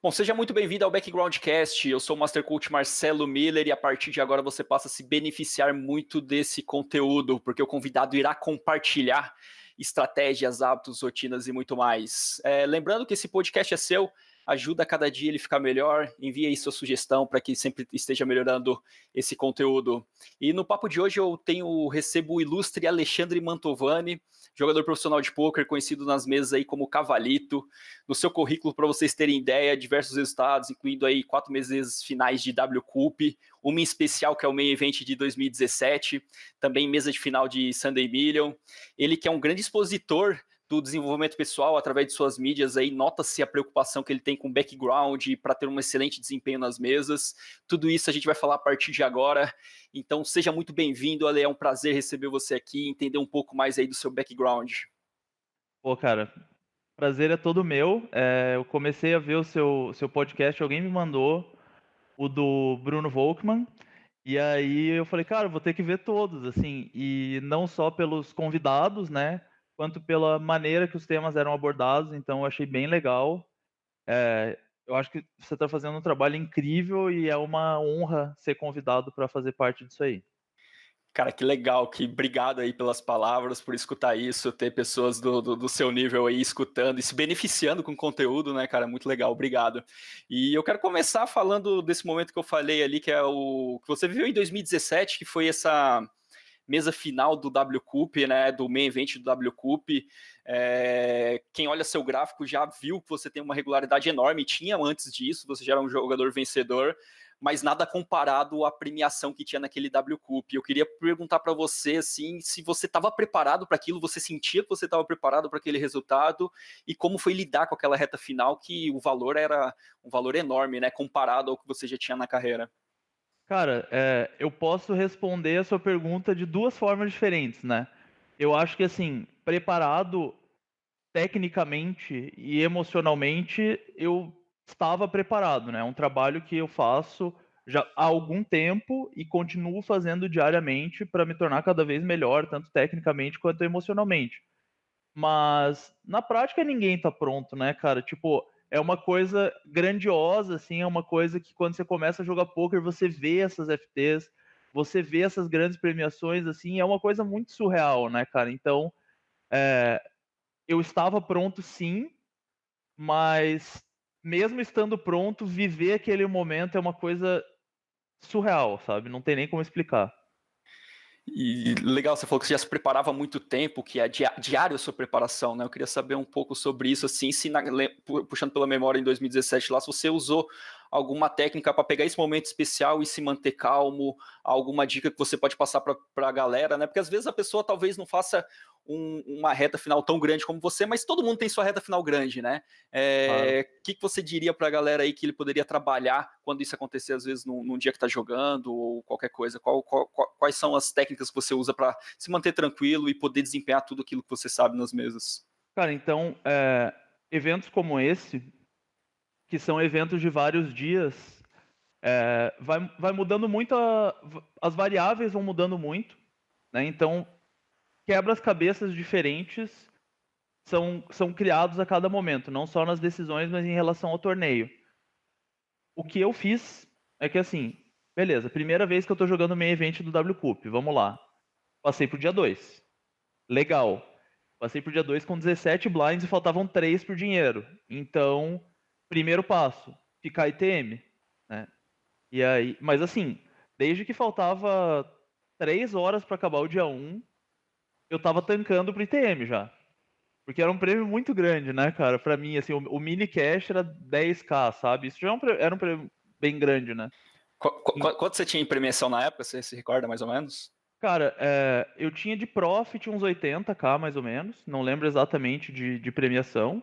Bom, seja muito bem-vindo ao Backgroundcast. Eu sou o Master Coach Marcelo Miller e a partir de agora você passa a se beneficiar muito desse conteúdo, porque o convidado irá compartilhar estratégias, hábitos, rotinas e muito mais. Lembrando que esse podcast é seu, ajuda a cada dia ele ficar melhor, envie aí sua sugestão para que sempre esteja melhorando esse conteúdo. E no papo de hoje eu recebo o ilustre Alexandre Mantovani, jogador profissional de pôquer, conhecido nas mesas aí como Cavalito. No seu currículo, para vocês terem ideia, diversos resultados, incluindo aí 4 meses finais de W Cup, uma em especial que é o Main Event de 2017, também mesa de final de Sunday Million. Ele que é um grande expositor do desenvolvimento pessoal através de suas mídias, aí nota-se a preocupação que ele tem com background para ter um excelente desempenho nas mesas. Tudo isso a gente vai falar a partir de agora. Então seja muito bem-vindo, Ale, é um prazer receber você aqui, entender um pouco mais aí do seu background. Pô, cara, prazer é todo meu. Eu comecei a ver o seu podcast, alguém me mandou o do Bruno Volkmann, e aí eu falei, cara, eu vou ter que ver todos, assim, e não só pelos convidados, né, quanto pela maneira que os temas eram abordados, então eu achei bem legal. Eu acho que você está fazendo um trabalho incrível e é uma honra ser convidado para fazer parte disso aí. Cara, que legal, que obrigado aí pelas palavras, por escutar isso, ter pessoas do seu nível aí escutando e se beneficiando com o conteúdo, né, cara, muito legal, obrigado. E eu quero começar falando desse momento que eu falei ali, que é o que você viveu em 2017, que foi essa mesa final do W Cup, né, do main event do W Cup. Quem olha seu gráfico já viu que você tem uma regularidade enorme, tinha antes disso, você já era um jogador vencedor, mas nada comparado à premiação que tinha naquele W Cup. Eu queria perguntar para você, assim, se você estava preparado para aquilo, você sentia que você estava preparado para aquele resultado, e como foi lidar com aquela reta final, que o valor era um valor enorme, né, comparado ao que você já tinha na carreira. Cara, eu posso responder a sua pergunta de duas formas diferentes, né? Eu acho que, assim, preparado tecnicamente e emocionalmente, eu estava preparado, né? É um trabalho que eu faço já há algum tempo e continuo fazendo diariamente para me tornar cada vez melhor, tanto tecnicamente quanto emocionalmente. Mas na prática ninguém tá pronto, né, cara? Tipo, é uma coisa grandiosa, assim, é uma coisa que quando você começa a jogar poker, você vê essas FTs, você vê essas grandes premiações, assim, é uma coisa muito surreal, né, cara? Então, é, eu estava pronto sim, mas mesmo estando pronto, viver aquele momento é uma coisa surreal, sabe? Não tem nem como explicar. E legal, você falou que você já se preparava há muito tempo, que é diário a sua preparação, né? Eu queria saber um pouco sobre isso, assim, se puxando pela memória em 2017 lá, se você usou alguma técnica para pegar esse momento especial e se manter calmo, alguma dica que você pode passar para a galera, né? Porque às vezes a pessoa talvez não faça uma reta final tão grande como você, mas todo mundo tem sua reta final grande, né? Claro. Que você diria para a galera aí que ele poderia trabalhar quando isso acontecer, às vezes, num dia que está jogando ou qualquer coisa? Quais são as técnicas que você usa para se manter tranquilo e poder desempenhar tudo aquilo que você sabe nas mesas? Cara, então, eventos como esse, que são eventos de vários dias, vai mudando muito, as variáveis vão mudando muito, né? Então, quebras-cabeças diferentes são criados a cada momento, não só nas decisões, mas em relação ao torneio. O que eu fiz é que, assim, beleza, primeira vez que eu tô jogando o main event do W Cup, vamos lá. Passei pro dia 2. Legal. Passei pro dia 2 com 17 blinds e faltavam 3 por dinheiro. Então, primeiro passo, ficar ITM, né? E aí, mas assim, desde que faltava 3 horas para acabar o dia 1, eu tava tancando pro ITM já. Porque era um prêmio muito grande, né, cara? Pra mim, assim, o mini cash era 10k, sabe? Isso já era um prêmio bem grande, né? Quanto você tinha em premiação na época? Você se recorda mais ou menos? Cara, eu tinha de profit uns 80k mais ou menos. Não lembro exatamente de premiação.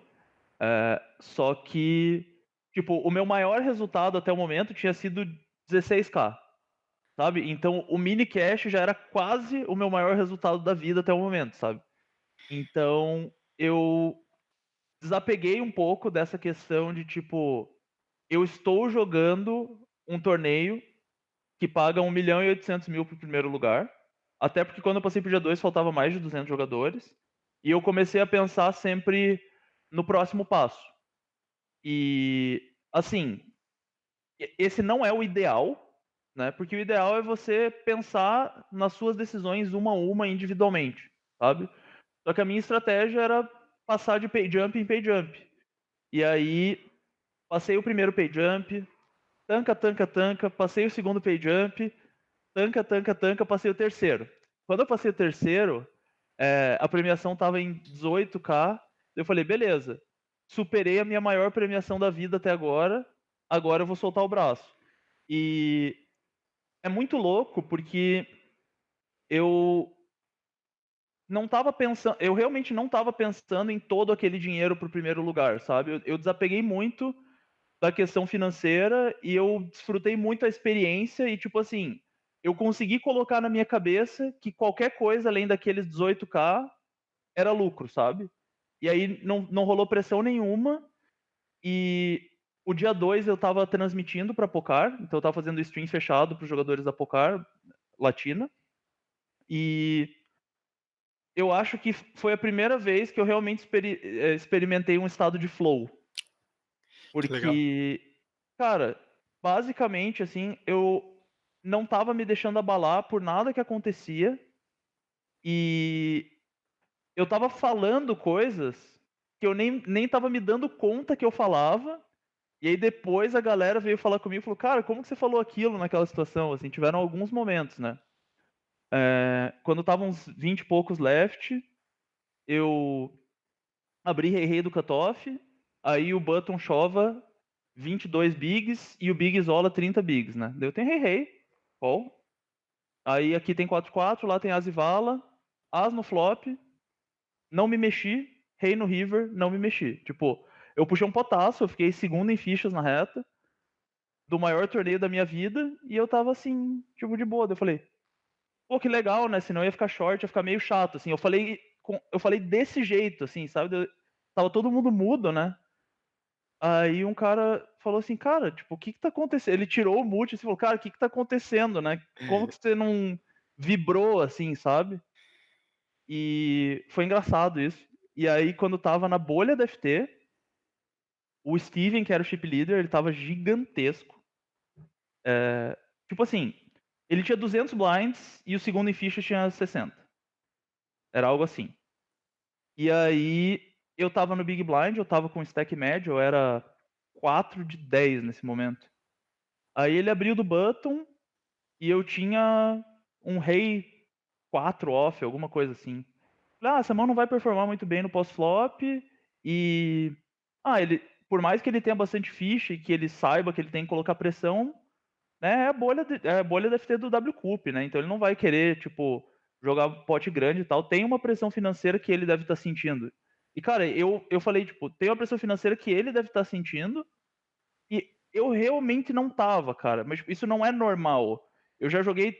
Só que, tipo, o meu maior resultado até o momento tinha sido 16k. Sabe? Então o mini cash já era quase o meu maior resultado da vida até o momento, sabe? Então eu desapeguei um pouco dessa questão de tipo, eu estou jogando um torneio que paga 1.800.000 pro primeiro lugar. Até porque quando eu passei pro dia 2 faltava mais de 200 jogadores. E eu comecei a pensar sempre no próximo passo. E assim, esse não é o ideal, né? Porque o ideal é você pensar nas suas decisões uma a uma individualmente, sabe? Só que a minha estratégia era passar de pay jump em pay jump. E aí passei o primeiro pay jump, tanca, tanca, tanca, passei o segundo pay jump, tanca, tanca, tanca, passei o terceiro. Quando eu passei o terceiro, a premiação estava em 18k. Eu falei, beleza, superei a minha maior premiação da vida até agora eu vou soltar o braço. E é muito louco porque eu não estava pensando, eu realmente não estava pensando em todo aquele dinheiro para o primeiro lugar, sabe? Eu desapeguei muito da questão financeira e eu desfrutei muito a experiência e, tipo assim, eu consegui colocar na minha cabeça que qualquer coisa além daqueles 18k era lucro, sabe? E aí não rolou pressão nenhuma e o dia 2 eu tava transmitindo para Pocar, então eu tava fazendo stream fechado para os jogadores da Pocar Latina e eu acho que foi a primeira vez que eu realmente experimentei um estado de flow. Que legal. Porque, cara, basicamente, assim, eu não tava me deixando abalar por nada que acontecia. E eu tava falando coisas que eu nem tava me dando conta que eu falava. E aí depois a galera veio falar comigo e falou, cara, como que você falou aquilo naquela situação? Assim, tiveram alguns momentos, né? Quando estavam uns 20 e poucos left, eu abri Rei do cutoff, aí o button chova 22 bigs e o big isola 30 bigs, né? Daí eu tenho Rei, call. Aí aqui tem 4-4, lá tem As e Vala, As no flop, não me mexi, Rei no river, não me mexi. Tipo, eu puxei um potaço, eu fiquei segundo em fichas na reta, do maior torneio da minha vida, e eu tava assim, tipo, de boa. Daí eu falei, pô, que legal, né? Senão ia ficar short, ia ficar meio chato, assim. Eu falei desse jeito, assim, sabe? Tava todo mundo mudo, né? Aí um cara falou assim, cara, tipo, o que que tá acontecendo? Ele tirou o mute e falou, cara, o que que tá acontecendo, né? Como que você não vibrou assim, sabe? E foi engraçado isso. E aí, quando tava na bolha da FT, o Steven, que era o chip leader, ele tava gigantesco. Tipo assim, ele tinha 200 blinds e o segundo em ficha tinha 60. Era algo assim. E aí, eu tava no Big Blind, eu tava com stack médio, eu era 4 de 10 nesse momento. Aí ele abriu do button e eu tinha um rei 4 off, alguma coisa assim. Falei, essa mão não vai performar muito bem no pós-flop e... ele, por mais que ele tenha bastante ficha e que ele saiba que ele tem que colocar pressão, né, é a bolha da FT do WCUP, né? Então ele não vai querer, tipo, jogar pote grande e tal. Tem uma pressão financeira que ele deve estar sentindo. E, cara, eu falei, tipo, tem uma pressão financeira que ele deve estar sentindo e eu realmente não tava, cara. Mas isso não é normal. Eu já joguei,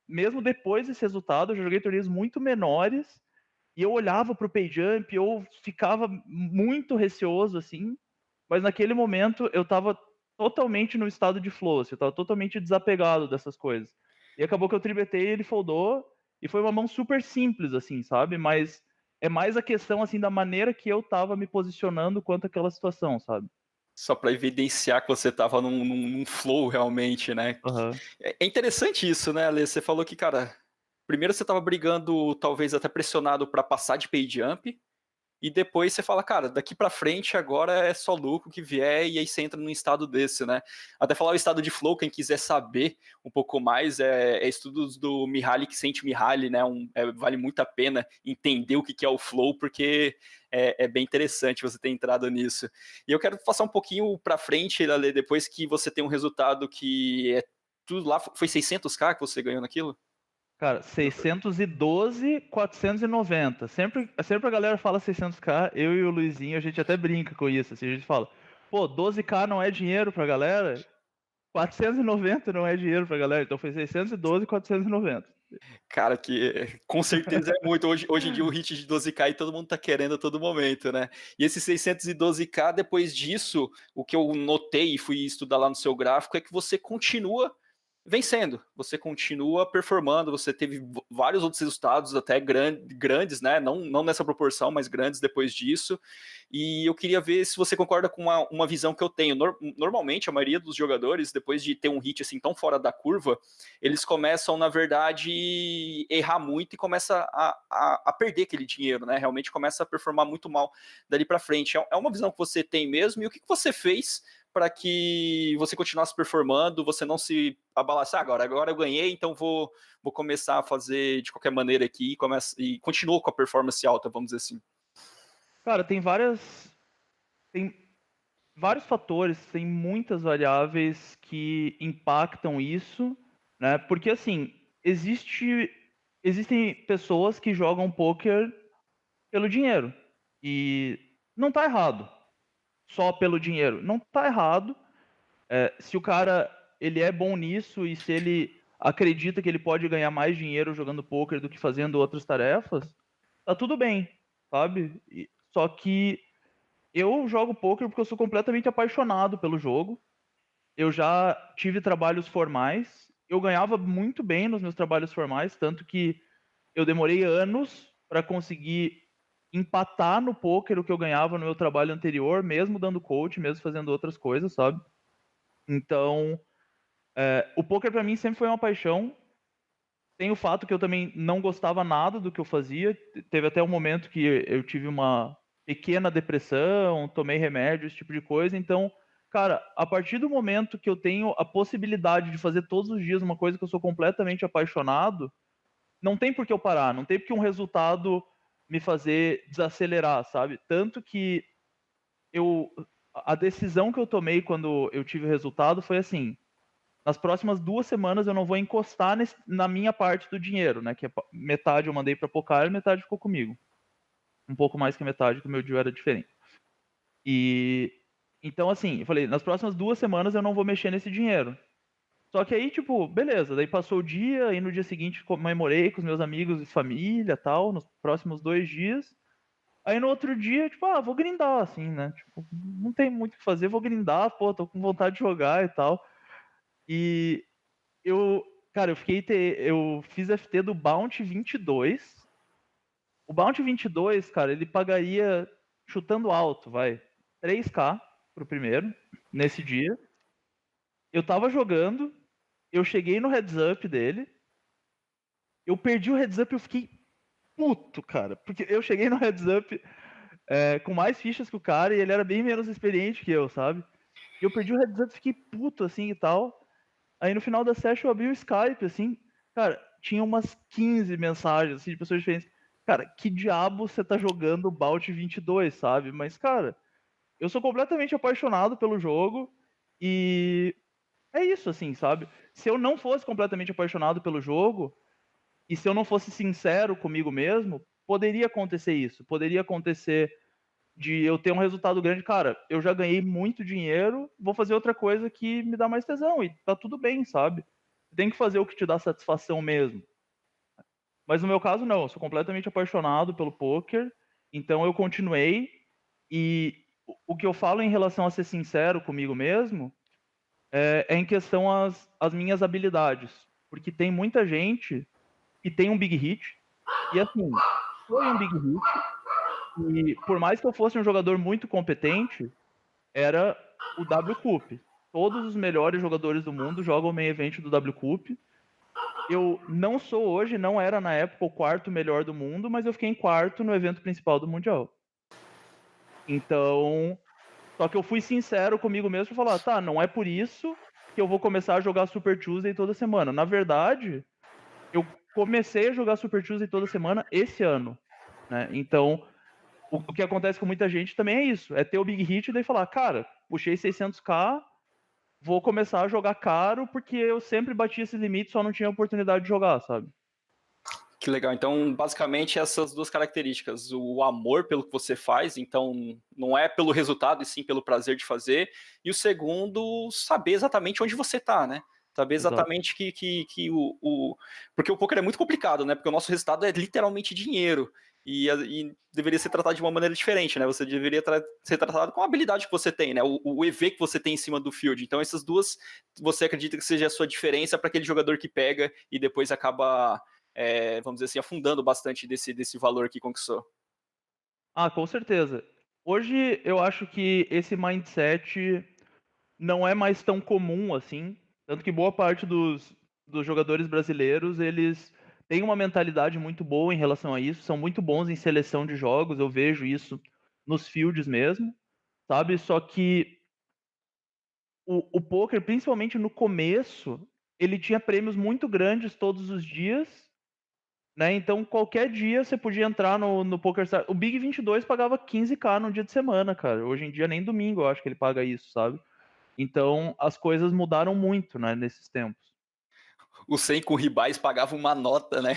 mesmo depois desse resultado, eu já joguei torneios muito menores e eu olhava pro pay jump, eu ficava muito receoso, assim. Mas naquele momento eu tava totalmente no estado de flow, assim, eu tava totalmente desapegado dessas coisas. E acabou que eu tribetei, ele foldou, e foi uma mão super simples, assim, sabe? Mas é mais a questão, assim, da maneira que eu tava me posicionando quanto àquela situação, sabe? Só para evidenciar que você estava num flow realmente, né? Aham. É interessante isso, né, Ale? Você falou que, cara, primeiro você estava brigando, talvez até pressionado para passar de pay jump, e depois você fala, cara, daqui para frente agora é só lucro que vier, e aí você entra num estado desse, né? Até falar o estado de flow, quem quiser saber um pouco mais, é estudos do Mihaly Csikszentmihalyi, né? Vale muito a pena entender o que é o flow, porque é bem interessante você ter entrado nisso. E eu quero passar um pouquinho para frente, Ale, depois que você tem um resultado que é tudo lá, foi 600k que você ganhou naquilo? Cara, 612, 490. Sempre a galera fala 600k, eu e o Luizinho, a gente até brinca com isso, assim, a gente fala, pô, 12k não é dinheiro pra galera? 490 não é dinheiro pra galera, então foi 612 e 490. Cara, que com certeza é muito. Hoje em dia o hit de 12k e todo mundo tá querendo a todo momento, né? E esse 612k, depois disso, o que eu notei e fui estudar lá no seu gráfico é que você continua vencendo, você continua performando, você teve vários outros resultados até grandes, né? Não nessa proporção, mas grandes depois disso. E eu queria ver se você concorda com uma visão que eu tenho. Normalmente, a maioria dos jogadores, depois de ter um hit assim tão fora da curva, eles começam, na verdade, errar muito e começa a perder aquele dinheiro, né? Realmente começa a performar muito mal dali para frente. É uma visão que você tem mesmo, e o que você fez para que você continuasse performando, você não se abalasse, agora eu ganhei, então vou começar a fazer de qualquer maneira aqui e continuou com a performance alta, vamos dizer assim. Cara, tem vários fatores, tem muitas variáveis que impactam isso, né? Porque assim, existem pessoas que jogam poker pelo dinheiro. E não tá errado. Só pelo dinheiro. Não tá errado. Se o cara ele é bom nisso e se ele acredita que ele pode ganhar mais dinheiro jogando poker do que fazendo outras tarefas, tá tudo bem, sabe? Só que eu jogo poker porque eu sou completamente apaixonado pelo jogo. Eu já tive trabalhos formais, eu ganhava muito bem nos meus trabalhos formais, tanto que eu demorei anos para conseguir empatar no poker o que eu ganhava no meu trabalho anterior, mesmo dando coach, mesmo fazendo outras coisas, sabe? Então, o poker para mim sempre foi uma paixão. Tem o fato que eu também não gostava nada do que eu fazia. Teve até um momento que eu tive uma pequena depressão, tomei remédio, esse tipo de coisa. Então, cara, a partir do momento que eu tenho a possibilidade de fazer todos os dias uma coisa que eu sou completamente apaixonado, não tem por que eu parar, não tem por que um resultado me fazer desacelerar, sabe? Tanto que eu a decisão que eu tomei quando eu tive o resultado foi assim: nas próximas 2 semanas eu não vou encostar na minha parte do dinheiro, né? Que metade eu mandei para Pocar e metade ficou comigo. Um pouco mais que metade, que o meu deal era diferente. E então, assim, eu falei, nas próximas 2 semanas eu não vou mexer nesse dinheiro. Só que aí, tipo, beleza, daí passou o dia, e no dia seguinte comemorei com os meus amigos e família tal, nos próximos 2 dias. Aí no outro dia, tipo, vou grindar, assim, né? Tipo, não tem muito o que fazer, vou grindar, pô, tô com vontade de jogar e tal. E eu, cara, eu fiz FT do Bounty 22. O Bounty 22, cara, ele pagaria, chutando alto, vai, 3K pro primeiro, nesse dia. Eu tava jogando, eu cheguei no heads up dele, eu perdi o heads up e eu fiquei puto, cara. Porque eu cheguei no heads up com mais fichas que o cara e ele era bem menos experiente que eu, sabe? E eu perdi o heads up, fiquei puto, assim, e tal. Aí no final da session eu abri o Skype, assim, cara, tinha umas 15 mensagens, assim, de pessoas diferentes. Cara, que diabo você tá jogando Bout 22, sabe? Mas, cara, eu sou completamente apaixonado pelo jogo e é isso, assim, sabe? Se eu não fosse completamente apaixonado pelo jogo e se eu não fosse sincero comigo mesmo, poderia acontecer isso. Poderia acontecer de eu ter um resultado grande. Cara, eu já ganhei muito dinheiro, vou fazer outra coisa que me dá mais tesão e tá tudo bem, sabe? Tem que fazer o que te dá satisfação mesmo. Mas no meu caso, não. Eu sou completamente apaixonado pelo poker, então eu continuei. E o que eu falo em relação a ser sincero comigo mesmo é em questão às minhas habilidades. Porque tem muita gente que tem um big hit, e assim, foi um big hit, e por mais que eu fosse um jogador muito competente, era o W Cup. Todos os melhores jogadores do mundo jogam o main event do W Cup. Eu não sou hoje, não era na época o quarto melhor do mundo, mas eu fiquei em quarto no evento principal do Mundial. Então, só que eu fui sincero comigo mesmo e falar, tá, não é por isso que eu vou começar a jogar Super Tuesday toda semana. Na verdade, eu comecei a jogar Super Tuesday toda semana esse ano, né? Então, o que acontece com muita gente também é isso, é ter o big hit e daí falar, cara, puxei 600k, vou começar a jogar caro porque eu sempre bati esse limite, só não tinha oportunidade de jogar, sabe? Que legal. Então, basicamente, essas duas características. O amor pelo que você faz, então não é pelo resultado, e sim pelo prazer de fazer. E o segundo, saber exatamente onde você está, né? Saber Exato. exatamente que porque o poker é muito complicado, né? Porque o nosso resultado é literalmente dinheiro. e deveria ser tratado de uma maneira diferente, né? Você deveria ser tratado com a habilidade que você tem, né? O EV que você tem em cima do field. Então, essas duas, você acredita que seja a sua diferença para aquele jogador que pega e depois acaba, vamos dizer assim, afundando bastante desse valor que conquistou. Ah, com certeza. Hoje eu acho que esse mindset não é mais tão comum assim, tanto que boa parte dos jogadores brasileiros, eles têm uma mentalidade muito boa em relação a isso, são muito bons em seleção de jogos, eu vejo isso nos fields mesmo, sabe? Só que o poker, principalmente no começo, ele tinha prêmios muito grandes todos os dias, né? Então qualquer dia você podia entrar no PokerStars. O Big 22 pagava 15k no dia de semana, cara. Hoje em dia nem domingo eu acho que ele paga isso, sabe? Então as coisas mudaram muito, né, nesses tempos. O 100 com ribais pagava uma nota, né?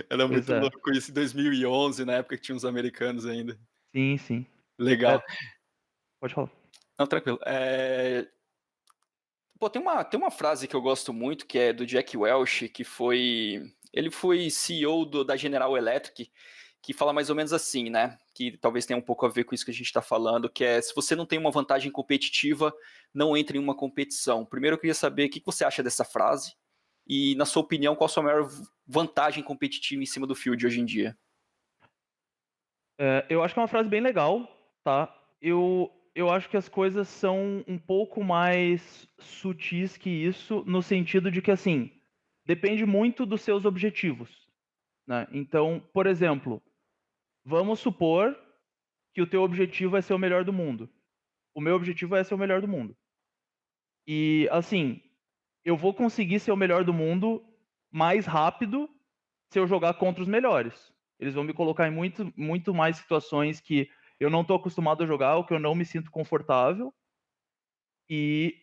Era Pois muito é. louco isso em 2011, na época que tinha os americanos ainda. Sim, sim. É, Legal. pode falar. Não, tranquilo. Pô, tem uma frase que eu gosto muito, que é do Jack Welch, que ele foi CEO da General Electric, que fala mais ou menos assim, né? Que talvez tenha um pouco a ver com isso que a gente está falando, que é: se você não tem uma vantagem competitiva, não entre em uma competição. Primeiro eu queria saber o que você acha dessa frase e, na sua opinião, qual a sua maior vantagem competitiva em cima do field hoje em dia? Eu acho que é uma frase bem legal, tá? Eu acho que as coisas são um pouco mais sutis que isso, no sentido de que, assim, depende muito dos seus objetivos, né? Então, por exemplo, vamos supor que o teu objetivo é ser o melhor do mundo. O meu objetivo é ser o melhor do mundo. E, assim, eu vou conseguir ser o melhor do mundo mais rápido se eu jogar contra os melhores. Eles vão me colocar em muito mais situações que eu não estou acostumado a jogar, ou que eu não me sinto confortável, e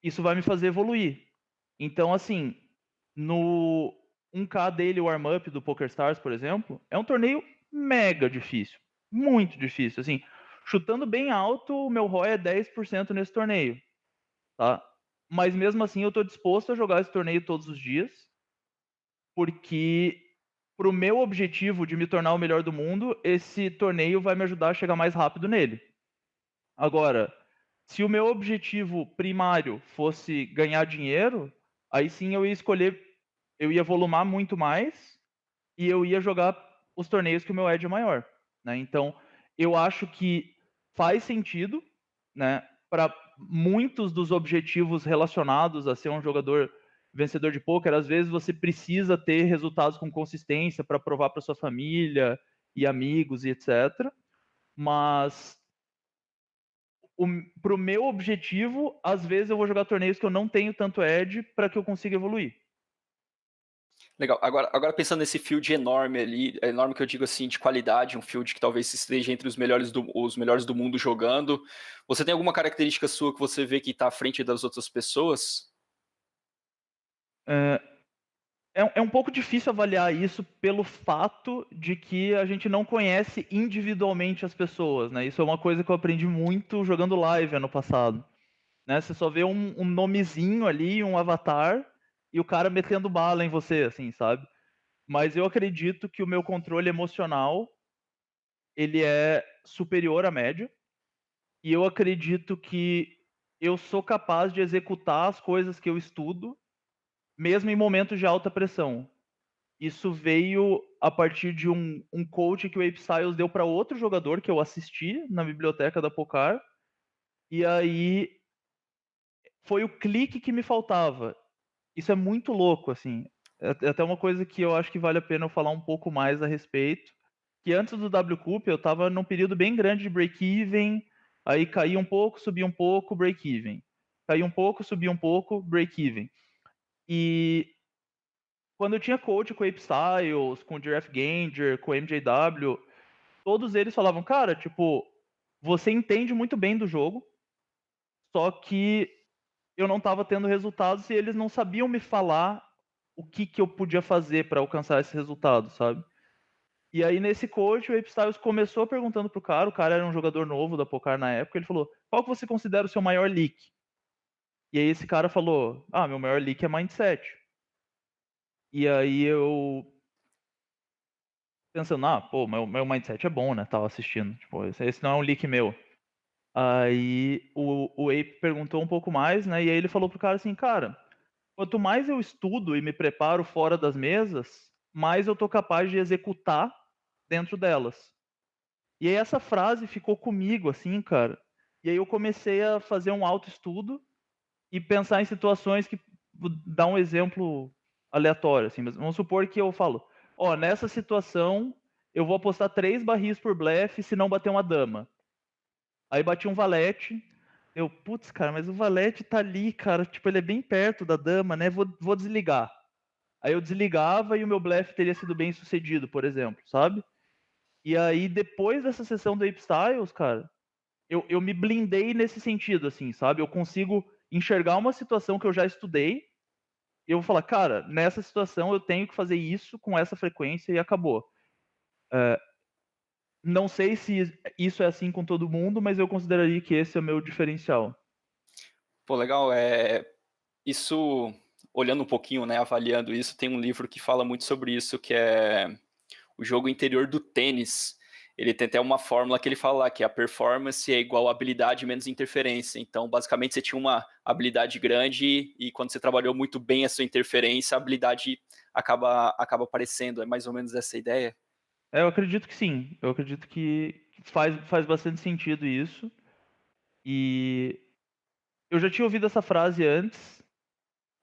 isso vai me fazer evoluir. Então, assim, no 1K dele, o warm-up do PokerStars, por exemplo, é um torneio mega difícil. Muito difícil. Assim, chutando bem alto, o meu ROI é 10% nesse torneio, tá? Mas mesmo assim, eu estou disposto a jogar esse torneio todos os dias, porque para o meu objetivo de me tornar o melhor do mundo, esse torneio vai me ajudar a chegar mais rápido nele. Agora, se o meu objetivo primário fosse ganhar dinheiro, aí sim eu ia escolher, eu ia volumar muito mais e eu ia jogar os torneios que o meu edge é maior, né? Então, eu acho que faz sentido, né, para muitos dos objetivos relacionados a ser um jogador vencedor de poker. Às vezes você precisa ter resultados com consistência para provar para sua família e amigos e etc. Mas para o meu objetivo, às vezes eu vou jogar torneios que eu não tenho tanto edge para que eu consiga evoluir. Legal. Agora pensando nesse field enorme ali, enorme que eu digo assim, de qualidade, um field que talvez esteja entre os melhores do mundo jogando. Você tem alguma característica sua que você vê que está à frente das outras pessoas? É, é um pouco difícil avaliar isso pelo fato de que a gente não conhece individualmente as pessoas, né? Isso é uma coisa que eu aprendi muito jogando live ano passado, né? Você só vê um nomezinho ali, um avatar, e o cara metendo bala em você, assim, sabe? Mas eu acredito que o meu controle emocional, ele é superior à média, e eu acredito que eu sou capaz de executar as coisas que eu estudo, mesmo em momentos de alta pressão. Isso veio a partir de um coach que o Ape Styles deu para outro jogador que eu assisti na biblioteca da Pocar. E aí foi o clique que me faltava. Isso é muito louco, assim. É até uma coisa que eu acho que vale a pena eu falar um pouco mais a respeito. Que antes do WCUP eu estava num período bem grande de break-even, aí caía um pouco, subia um pouco, break-even. Caía um pouco, subia um pouco, break-even. E quando eu tinha coach com o Ape Styles, com o Jeff Ganger, com o MJW, todos eles falavam, cara, tipo, você entende muito bem do jogo, só que eu não estava tendo resultados e eles não sabiam me falar o que, que eu podia fazer para alcançar esse resultado, sabe? E aí nesse coach, o Ape Styles começou perguntando pro cara, o cara era um jogador novo da Pocar na época, ele falou, qual que você considera o seu maior leak? E aí esse cara falou, meu maior leak é mindset. E aí pensando: "Ah, pô, meu mindset é bom, né", tava assistindo, tipo, esse não é um leak meu. Aí o Ape perguntou um pouco mais, né, e aí ele falou pro cara assim: "Cara, quanto mais eu estudo e me preparo fora das mesas, mais eu tô capaz de executar dentro delas". E aí essa frase ficou comigo, assim, cara, e aí eu comecei a fazer um autoestudo e pensar em situações que vou dar um exemplo aleatório, assim, mas vamos supor que eu falo: "Ó, nessa situação eu vou apostar 3 barris por blefe se não bater uma dama". Aí bati um valete, eu: "Putz, cara, mas o valete tá ali, cara, tipo, ele é bem perto da dama, né, vou desligar". Aí eu desligava e o meu blefe teria sido bem sucedido, por exemplo, sabe. E aí depois dessa sessão do Ape Styles, cara, eu me blindei nesse sentido, assim, sabe. Eu consigo enxergar uma situação que eu já estudei, e eu vou falar: "Cara, nessa situação eu tenho que fazer isso com essa frequência e acabou". Eh, não sei se isso é assim com todo mundo, mas eu consideraria que esse é o meu diferencial. Pô, legal, isso olhando um pouquinho, né, avaliando isso, tem um livro que fala muito sobre isso, que é O Jogo Interior do Tênis. Ele tem até uma fórmula que ele fala lá, que a performance é igual a habilidade menos interferência. Então, basicamente, você tinha uma habilidade grande e quando você trabalhou muito bem a sua interferência, a habilidade acaba aparecendo. É mais ou menos essa ideia? É, eu acredito que sim. Eu acredito que faz bastante sentido isso. E eu já tinha ouvido essa frase antes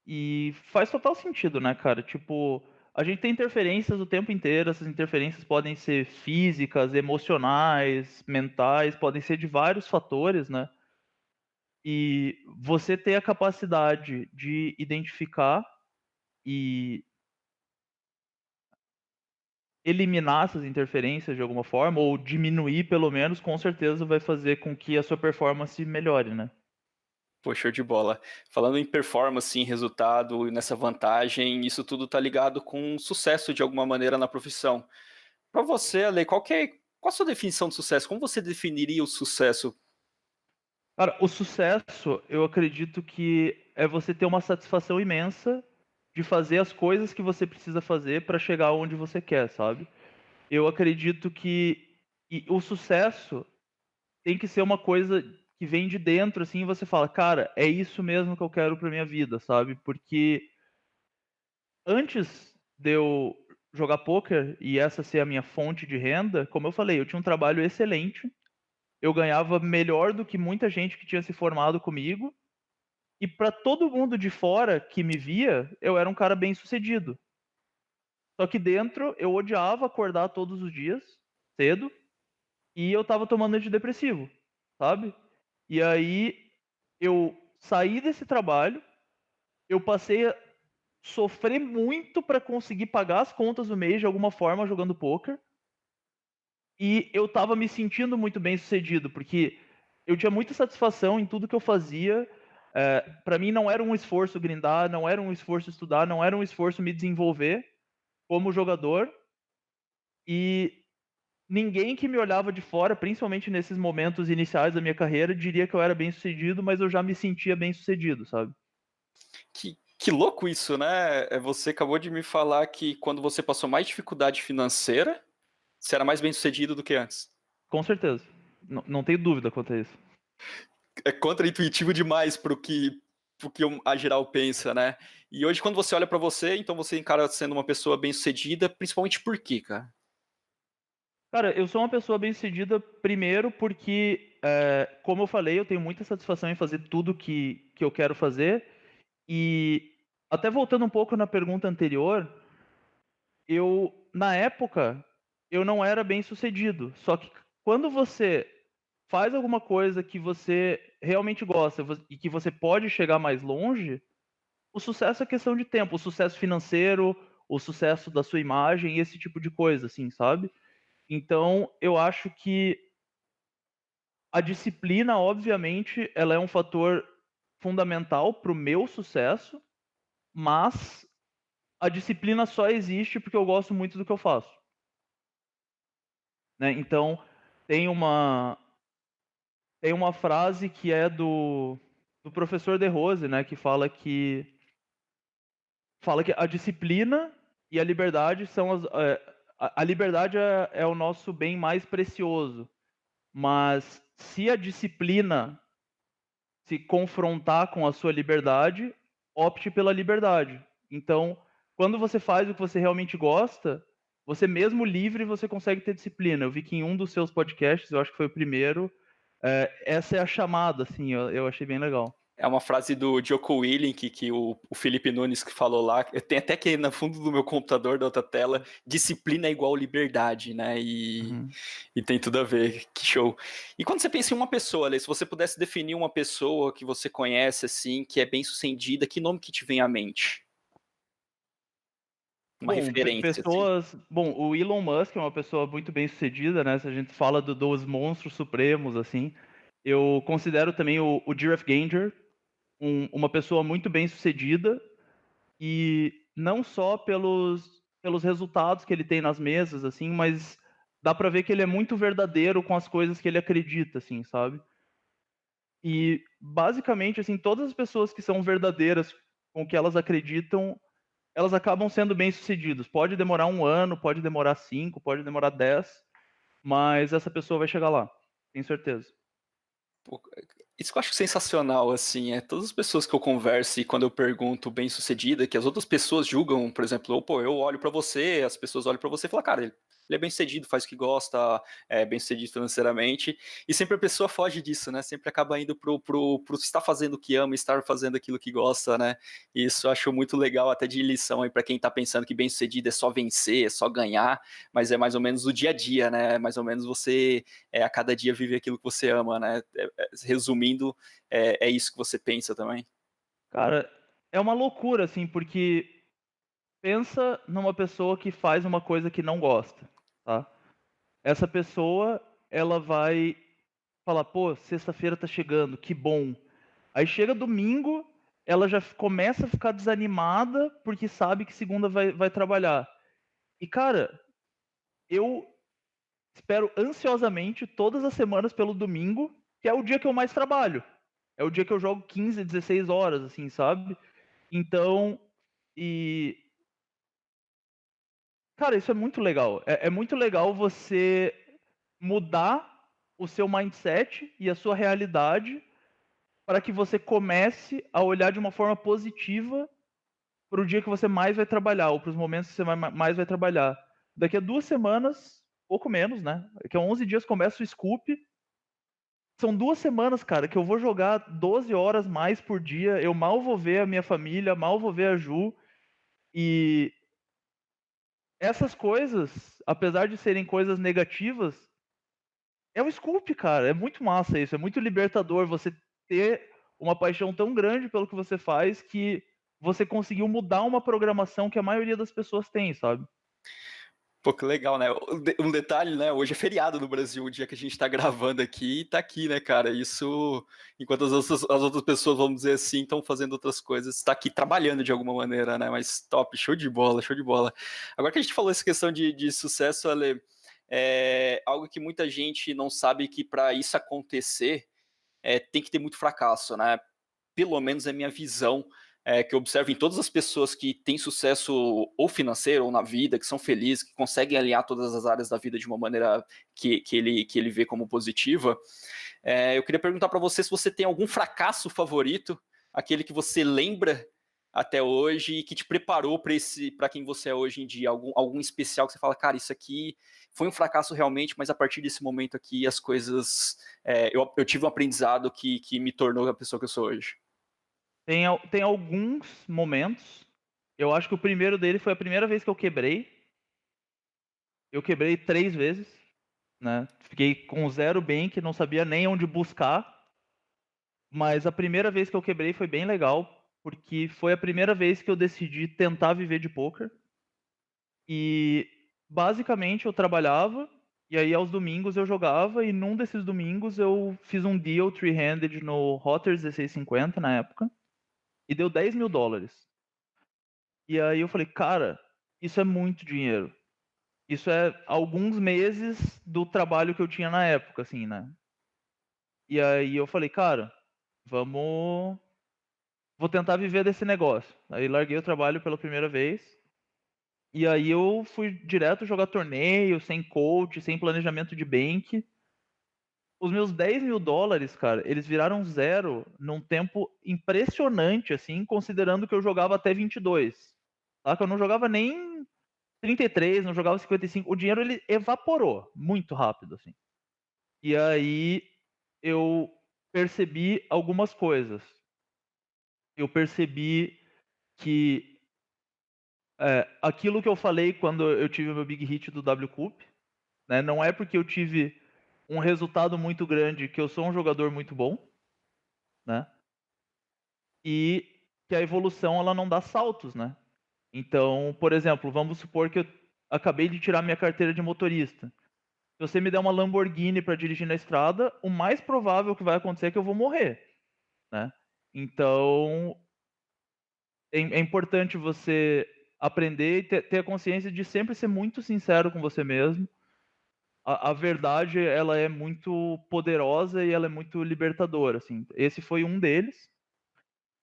e faz total sentido, né, cara? Tipo, a gente tem interferências o tempo inteiro, essas interferências podem ser físicas, emocionais, mentais, podem ser de vários fatores, né? E você ter a capacidade de identificar e eliminar essas interferências de alguma forma, ou diminuir pelo menos, com certeza vai fazer com que a sua performance melhore, né. Pô, show de bola. Falando em performance, em resultado, nessa vantagem, isso tudo tá ligado com sucesso de alguma maneira na profissão. Para você, Ale, qual a sua definição de sucesso? Como você definiria o sucesso? Cara, o sucesso, eu acredito que é você ter uma satisfação imensa de fazer as coisas que você precisa fazer para chegar onde você quer, sabe. Eu acredito que o sucesso tem que ser uma coisa que vem de dentro, assim, e você fala: "Cara, é isso mesmo que eu quero pra minha vida", sabe. Porque antes de eu jogar pôquer e essa ser a minha fonte de renda, como eu falei, eu tinha um trabalho excelente, eu ganhava melhor do que muita gente que tinha se formado comigo, e para todo mundo de fora que me via, eu era um cara bem-sucedido. Só que dentro eu odiava acordar todos os dias, cedo, e eu estava tomando antidepressivo, sabe. E aí eu saí desse trabalho, eu passei a sofrer muito para conseguir pagar as contas do mês de alguma forma jogando pôquer, e eu estava me sentindo muito bem-sucedido, porque eu tinha muita satisfação em tudo que eu fazia. Pra mim não era um esforço grindar, não era um esforço estudar, não era um esforço me desenvolver como jogador, e ninguém que me olhava de fora, principalmente nesses momentos iniciais da minha carreira, diria que eu era bem-sucedido, mas eu já me sentia bem-sucedido, sabe. Que louco isso, né? Você acabou de me falar que quando você passou mais dificuldade financeira, você era mais bem-sucedido do que antes. Com certeza. Não tenho dúvida quanto a isso. É contraintuitivo demais para o que a geral pensa, né. E hoje quando você olha para você, então você encara sendo uma pessoa bem-sucedida, principalmente por quê, cara? Cara, eu sou uma pessoa bem-sucedida, primeiro porque, como eu falei, eu tenho muita satisfação em fazer tudo que eu quero fazer, e até voltando um pouco na pergunta anterior, na época, eu não era bem-sucedido, só que quando você faz alguma coisa que você realmente gosta e que você pode chegar mais longe, o sucesso é questão de tempo, o sucesso financeiro, o sucesso da sua imagem, esse tipo de coisa, assim, sabe. Então eu acho que a disciplina, obviamente, ela é um fator fundamental para o meu sucesso, mas a disciplina só existe porque eu gosto muito do que eu faço, né. Então tem uma tem uma frase que é do professor De Rose, né, que fala que a disciplina e a liberdade são A liberdade é o nosso bem mais precioso, mas se a disciplina se confrontar com a sua liberdade, opte pela liberdade. Então, quando você faz o que você realmente gosta, você mesmo livre, você consegue ter disciplina. Eu vi que em um dos seus podcasts, eu acho que foi o primeiro, essa é a chamada, assim, eu achei bem legal. É uma frase do Jocko Willink que o Felipe Nunes que falou lá. Eu tenho até que no fundo do meu computador, da outra tela, disciplina é igual liberdade, né? Uhum. E tem tudo a ver. Que show. E quando você pensa em uma pessoa, Ale, se você pudesse definir uma pessoa que você conhece, assim, que é bem sucedida, que nome que te vem à mente? Uma Bom, referência, assim. o Elon Musk é uma pessoa muito bem-sucedida, né, se a gente fala dos monstros supremos, assim. Eu considero também o Jeff Ganger uma pessoa muito bem-sucedida, e não só pelos resultados que ele tem nas mesas, assim, mas dá pra ver que ele é muito verdadeiro com as coisas que ele acredita, assim, sabe. E, basicamente, assim, todas as pessoas que são verdadeiras com o que elas acreditam, elas acabam sendo bem-sucedidas. Pode demorar 1 ano, pode demorar 5, pode demorar 10, mas essa pessoa vai chegar lá, tenho certeza. Pô, isso que eu acho sensacional, assim, todas as pessoas que eu converso e quando eu pergunto bem-sucedida, que as outras pessoas julgam, por exemplo, ou, pô, eu olho pra você, as pessoas olham pra você e falam, cara, ele é bem-sucedido, faz o que gosta, é bem-sucedido financeiramente, e sempre a pessoa foge disso, né? Sempre acaba indo pro estar fazendo o que ama, estar fazendo aquilo que gosta, né? E isso eu acho muito legal, até de lição aí pra quem tá pensando que bem-sucedido é só vencer, é só ganhar, mas é mais ou menos o dia a dia, né? É mais ou menos você a cada dia viver aquilo que você ama, né? Resumindo, é isso que você pensa também? Cara, é uma loucura, assim, porque pensa numa pessoa que faz uma coisa que não gosta, tá? Essa pessoa, ela vai falar: "Pô, sexta-feira tá chegando, que bom". Aí chega domingo, ela já começa a ficar desanimada, porque sabe que segunda vai trabalhar. E cara, eu espero ansiosamente todas as semanas pelo domingo, que é o dia que eu mais trabalho. É o dia que eu jogo 15, 16 horas, assim, sabe. Então, e cara, isso é muito legal. É muito legal você mudar o seu mindset e a sua realidade para que você comece a olhar de uma forma positiva para o dia que você mais vai trabalhar, ou para os momentos que você mais vai trabalhar. Daqui a 2 semanas, pouco menos, né, daqui a 11 dias começa o Scoop. São 2 semanas, cara, que eu vou jogar 12 horas mais por dia, eu mal vou ver a minha família, mal vou ver a Ju, e essas coisas, apesar de serem coisas negativas, é o Scoop, cara, é muito massa isso, é muito libertador você ter uma paixão tão grande pelo que você faz, que você conseguiu mudar uma programação que a maioria das pessoas tem, sabe. Pô, que legal, né? Um detalhe, né? Hoje é feriado no Brasil, o dia que a gente tá gravando aqui, e tá aqui, né, cara? Isso, enquanto as outras pessoas, vamos dizer assim, estão fazendo outras coisas, tá aqui trabalhando de alguma maneira, né? Mas top, show de bola, show de bola. Agora que a gente falou essa questão de sucesso, Ale, é algo que muita gente não sabe que para isso acontecer, tem que ter muito fracasso, né? Pelo menos é a minha visão, que eu observo em todas as pessoas que têm sucesso ou financeiro ou na vida, que são felizes, que conseguem alinhar todas as áreas da vida de uma maneira que ele vê como positiva. Eu queria perguntar para você se você tem algum fracasso favorito, aquele que você lembra até hoje e que te preparou para quem você é hoje em dia, algum especial que você fala, cara, isso aqui foi um fracasso realmente, mas a partir desse momento aqui as coisas, eu tive um aprendizado que me tornou a pessoa que eu sou hoje. Tem alguns momentos, eu acho que o primeiro dele foi a primeira vez que eu quebrei 3 vezes, né, fiquei com 0 bank, não sabia nem onde buscar, mas a primeira vez que eu quebrei foi bem legal, porque foi a primeira vez que eu decidi tentar viver de poker. E, basicamente, eu trabalhava, e aí aos domingos eu jogava, e num desses domingos eu fiz um deal three-handed no Rotter 1650 na época, e deu $10.000. E aí eu falei: "Cara, isso é muito dinheiro". Isso é alguns meses do trabalho que eu tinha na época, assim, né. E aí eu falei: "Cara, vamos vou tentar viver desse negócio". Aí larguei o trabalho pela primeira vez, E aí eu fui direto jogar torneio, sem coach, sem planejamento de bank. Os meus $10.000, cara, eles viraram zero num tempo impressionante, assim, considerando que eu jogava até 22. Tá? Que eu não jogava nem 33, não jogava 55. O dinheiro ele evaporou muito rápido, assim. E aí eu percebi algumas coisas. Eu percebi que aquilo que eu falei quando eu tive o meu big hit do W Cup, né, não é porque eu tive um resultado muito grande que eu sou um jogador muito bom, né? E que a evolução ela não dá saltos, né? Então, por exemplo, vamos supor que eu acabei de tirar minha carteira de motorista. Se você me der uma Lamborghini para dirigir na estrada, o mais provável que vai acontecer é que eu vou morrer, né? Então, é importante você aprender e ter a consciência de sempre ser muito sincero com você mesmo. A verdade, ela é muito poderosa e ela é muito libertadora, assim. Esse foi um deles.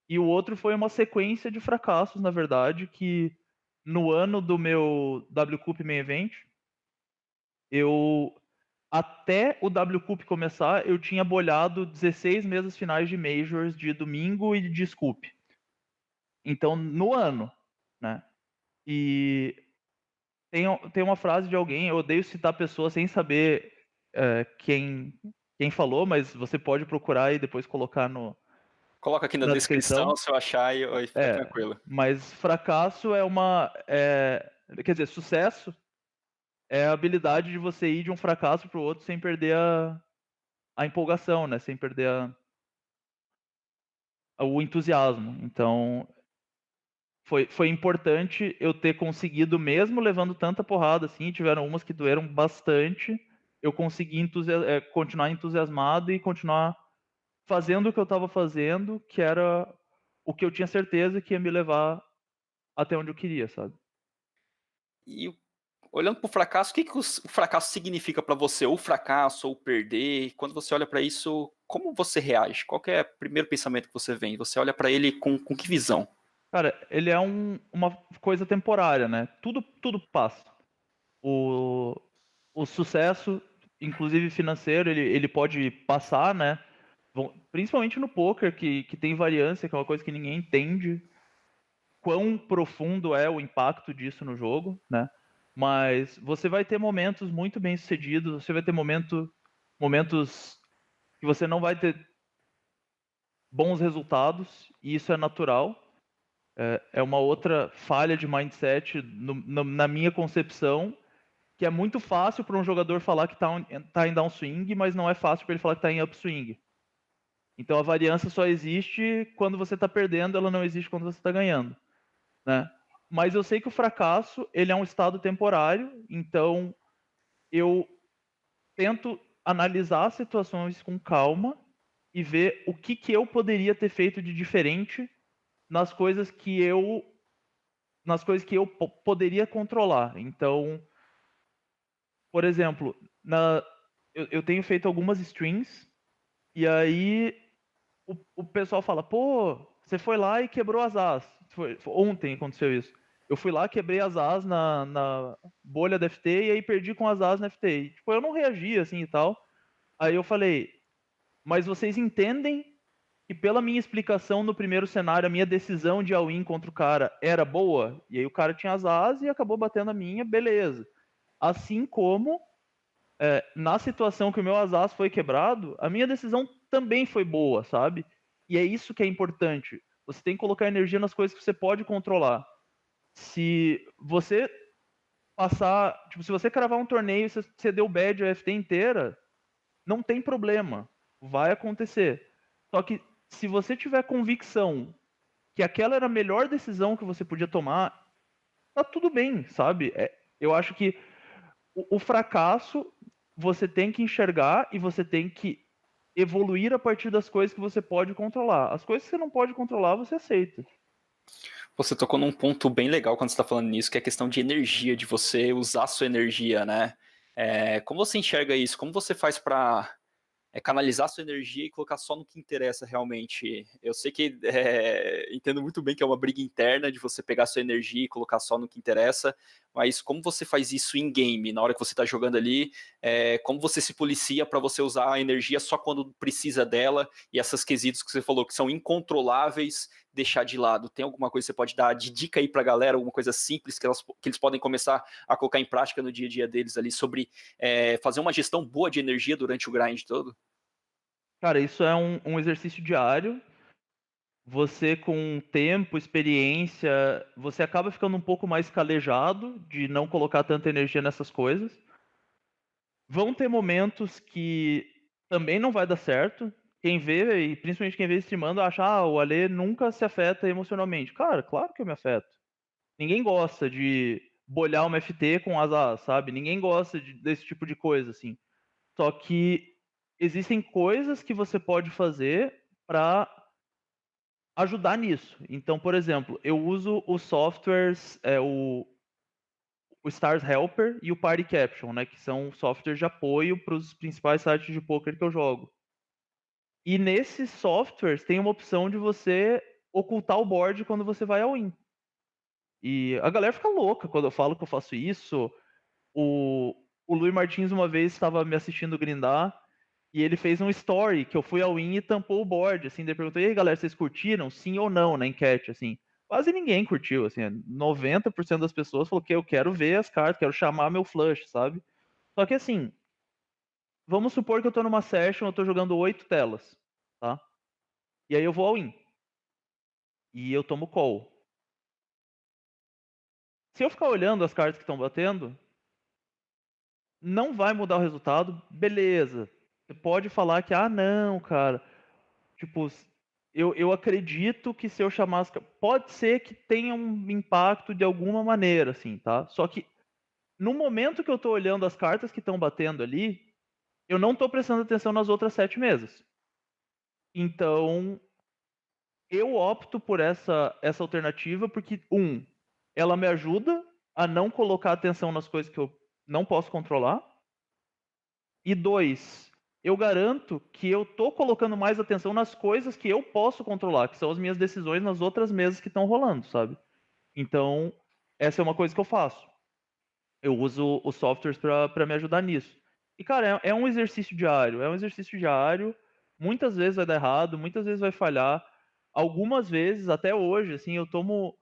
E o outro foi uma sequência de fracassos, na verdade, que no ano do meu W Cup Main Event, eu até o W Cup começar, eu tinha bolhado 16 mesas finais de Majors de domingo e de Scoop. Então, no ano, né? E tem uma frase de alguém, eu odeio citar pessoas sem saber quem falou, mas você pode procurar e depois colocar Coloca aqui na na descrição, descrição. se eu achar, e aí fica É, tranquilo. mas fracasso quer dizer, sucesso é a habilidade de você ir de um fracasso para o outro sem perder a empolgação, né? Sem perder o entusiasmo. Então, foi importante eu ter conseguido, mesmo levando tanta porrada assim, tiveram umas que doeram bastante, eu consegui continuar entusiasmado e continuar fazendo o que eu estava fazendo, que era o que eu tinha certeza que ia me levar até onde eu queria, sabe? E olhando para o fracasso, o que o fracasso significa para você? Ou fracasso, ou perder? Quando você olha para isso, como você reage? Qual que é o primeiro pensamento que você vem? Você olha para ele com que visão? Cara, ele é uma coisa temporária, né? Tudo passa. O, o sucesso, inclusive financeiro, ele pode passar, né? Principalmente no poker, que tem variância, que é uma coisa que ninguém entende quão profundo é o impacto disso no jogo, né? Mas você vai ter momentos muito bem sucedidos, você vai ter momentos que você não vai ter bons resultados, e isso é natural. É uma outra falha de mindset na minha concepção, que é muito fácil para um jogador falar que tá em downswing, mas não é fácil para ele falar que está em upswing. Então a variância só existe quando você está perdendo, ela não existe quando você está ganhando, né? Mas eu sei que o fracasso ele é um estado temporário, então eu tento analisar situações com calma e ver o que eu poderia ter feito de diferente nas coisas que eu poderia controlar. Então, por exemplo, eu tenho feito algumas streams e aí o pessoal fala, pô, você foi lá e quebrou as as. Ontem aconteceu isso. Eu fui lá, quebrei as as na bolha da FT e aí perdi com as as na FT. E, tipo, eu não reagi assim e tal. Aí eu falei, mas vocês entendem que pela minha explicação no primeiro cenário, a minha decisão de all-in contra o cara era boa? E aí o cara tinha as as e acabou batendo a minha, beleza. Assim como na situação que o meu Asas foi quebrado, a minha decisão também foi boa, sabe? E é isso que é importante. Você tem que colocar energia nas coisas que você pode controlar. Se você passar, tipo, se você cravar um torneio e você deu bad a FT inteira, não tem problema. Vai acontecer. Só que se você tiver convicção que aquela era a melhor decisão que você podia tomar, tá tudo bem, sabe? Eu acho que o fracasso você tem que enxergar e você tem que evoluir a partir das coisas que você pode controlar. As coisas que você não pode controlar, você aceita. Você tocou num ponto bem legal quando você está falando nisso, que é a questão de energia, de você usar a sua energia, né? Como você enxerga isso? Como você faz para canalizar sua energia e colocar só no que interessa realmente? Eu sei que entendo muito bem que é uma briga interna de você pegar sua energia e colocar só no que interessa, mas como você faz isso em game, na hora que você está jogando ali, como você se policia para você usar a energia só quando precisa dela, e essas quesitos que você falou que são incontroláveis, deixar de lado. Tem alguma coisa que você pode dar de dica aí para a galera, alguma coisa simples que eles podem começar a colocar em prática no dia a dia deles ali sobre fazer uma gestão boa de energia durante o grind todo? Cara, isso é um exercício diário. Você com tempo, experiência, você acaba ficando um pouco mais calejado de não colocar tanta energia nessas coisas. Vão ter momentos que também não vai dar certo. Quem vê, e principalmente quem vê streamando, acha, o Ale nunca se afeta emocionalmente. Cara, claro que eu me afeto. Ninguém gosta de bolhar uma FT com asa, sabe? Ninguém gosta desse tipo de coisa, assim. Só que existem coisas que você pode fazer para ajudar nisso. Então, por exemplo, eu uso os softwares, o Stars Helper e o Party Caption, né, que são softwares de apoio para os principais sites de poker que eu jogo. E nesses softwares tem uma opção de você ocultar o board quando você vai ao win. E a galera fica louca quando eu falo que eu faço isso. O Luiz Martins uma vez estava me assistindo grindar e ele fez um story que eu fui ao win e tampou o board, assim, daí perguntou, e aí galera, vocês curtiram? Sim ou não, na enquete, assim. Quase ninguém curtiu, assim, 90% das pessoas falou que eu quero ver as cartas, quero chamar meu flush, sabe? Só que assim, vamos supor que eu tô numa session, eu tô jogando 8 telas, tá? E aí eu vou ao win. E eu tomo call. Se eu ficar olhando as cartas que estão batendo, não vai mudar o resultado, beleza. Você pode falar que, não, cara, tipo, eu acredito que se eu chamar as. Pode ser que tenha um impacto de alguma maneira, assim, tá? Só que no momento que eu tô olhando as cartas que estão batendo ali, eu não tô prestando atenção nas outras 7 mesas. Então, eu opto por essa alternativa porque, ela me ajuda a não colocar atenção nas coisas que eu não posso controlar. E dois, eu garanto que eu tô colocando mais atenção nas coisas que eu posso controlar, que são as minhas decisões nas outras mesas que estão rolando, sabe? Então, essa é uma coisa que eu faço. Eu uso os softwares para me ajudar nisso. E, cara, é um exercício diário. É um exercício diário. Muitas vezes vai dar errado, muitas vezes vai falhar. Algumas vezes, até hoje, assim, eu tomo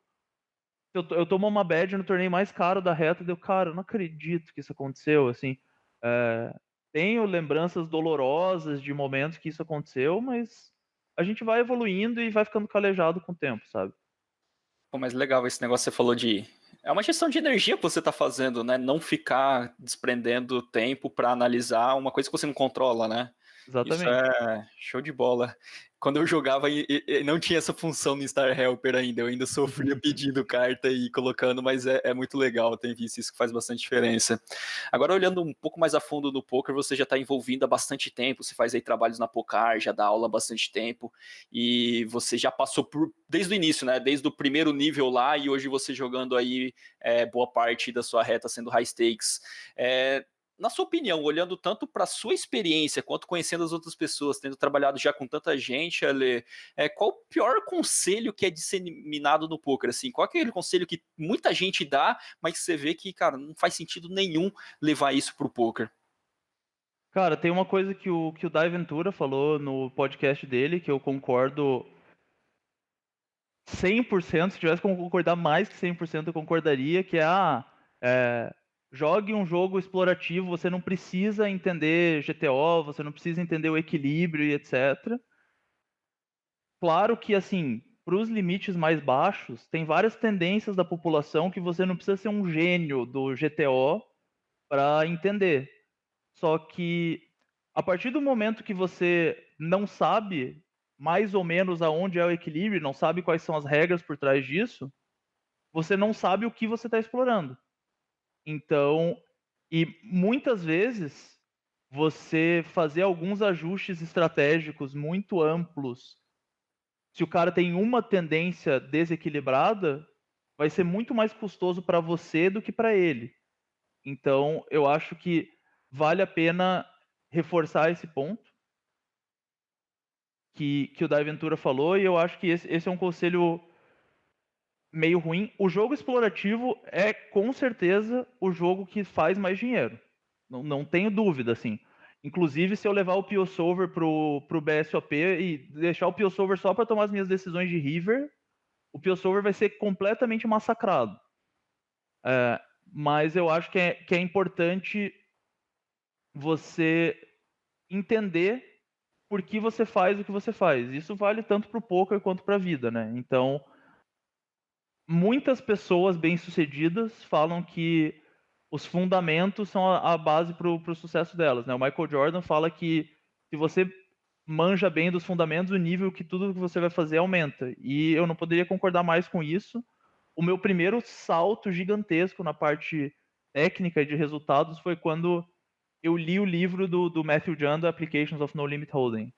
uma bad no torneio mais caro da reta, deu, cara, eu não acredito que isso aconteceu, assim. É, tenho lembranças dolorosas de momentos que isso aconteceu, mas a gente vai evoluindo e vai ficando calejado com o tempo, sabe? Pô, mas legal esse negócio que você falou de. É uma gestão de energia que você está fazendo, né? Não ficar desprendendo tempo para analisar uma coisa que você não controla, né? Isso Exatamente. é show de bola. Quando eu jogava e não tinha essa função no Star Helper ainda, eu ainda sofria pedindo carta e colocando, mas é muito legal, tem visto isso que faz bastante diferença. Agora, olhando um pouco mais a fundo no poker, você já está envolvido há bastante tempo, você faz aí trabalhos na Pocar, já dá aula há bastante tempo, e você já passou por, desde o início, né? Desde o primeiro nível lá, e hoje você jogando aí boa parte da sua reta sendo high stakes. Na sua opinião, olhando tanto para a sua experiência quanto conhecendo as outras pessoas, tendo trabalhado já com tanta gente, Ale, qual o pior conselho que é disseminado no poker? Assim, qual é aquele conselho que muita gente dá, mas que você vê que, cara, não faz sentido nenhum levar isso pro poker? Cara, tem uma coisa que o Dai Ventura falou no podcast dele, que eu concordo 100%, se tivesse como concordar mais que 100% eu concordaria, que é, jogue um jogo explorativo, você não precisa entender GTO, você não precisa entender o equilíbrio e etc. Claro que, assim, para os limites mais baixos, tem várias tendências da população que você não precisa ser um gênio do GTO para entender. Só que a partir do momento que você não sabe mais ou menos aonde é o equilíbrio, não sabe quais são as regras por trás disso, você não sabe o que você está explorando. Então, e muitas vezes você fazer alguns ajustes estratégicos muito amplos, se o cara tem uma tendência desequilibrada, vai ser muito mais custoso para você do que para ele. Então, eu acho que vale a pena reforçar esse ponto que o Dai Ventura falou, e eu acho que esse é um conselho meio ruim. O jogo explorativo é com certeza o jogo que faz mais dinheiro. Não tenho dúvida, assim. Inclusive, se eu levar o PioSolver pro BSOP e deixar o PioSolver só para tomar as minhas decisões de river, o PioSolver vai ser completamente massacrado. Mas eu acho que é importante você entender por que você faz o que você faz. Isso vale tanto para o poker quanto para a vida, né? Então, muitas pessoas bem-sucedidas falam que os fundamentos são a base para o sucesso delas, né? O Michael Jordan fala que se você manja bem dos fundamentos, o nível que tudo que você vai fazer aumenta. E eu não poderia concordar mais com isso. O meu primeiro salto gigantesco na parte técnica e de resultados foi quando eu li o livro do Matthew Janda, Applications of No Limit Hold'em.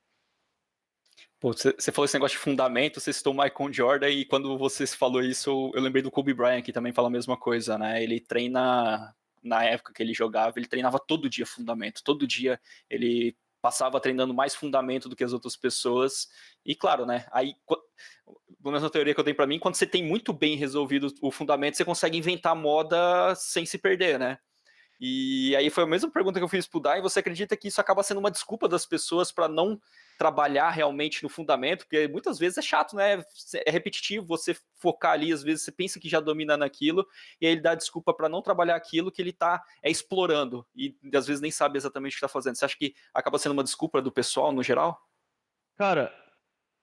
Pô, você falou esse negócio de fundamento, você citou o Michael Jordan, e quando você falou isso, eu lembrei do Kobe Bryant, que também fala a mesma coisa, né? Ele treina, na época que ele jogava, ele treinava todo dia fundamento, todo dia ele passava treinando mais fundamento do que as outras pessoas, e claro, né? Aí, pelo menos a teoria que eu tenho pra mim, quando você tem muito bem resolvido o fundamento, você consegue inventar moda sem se perder, né? E aí foi a mesma pergunta que eu fiz pro Dai, você acredita que isso acaba sendo uma desculpa das pessoas para não trabalhar realmente no fundamento? Porque muitas vezes é chato, né? É repetitivo você focar ali, às vezes você pensa que já domina naquilo, e aí ele dá desculpa para não trabalhar aquilo que ele tá explorando, e às vezes nem sabe exatamente o que tá fazendo. Você acha que acaba sendo uma desculpa do pessoal no geral? Cara,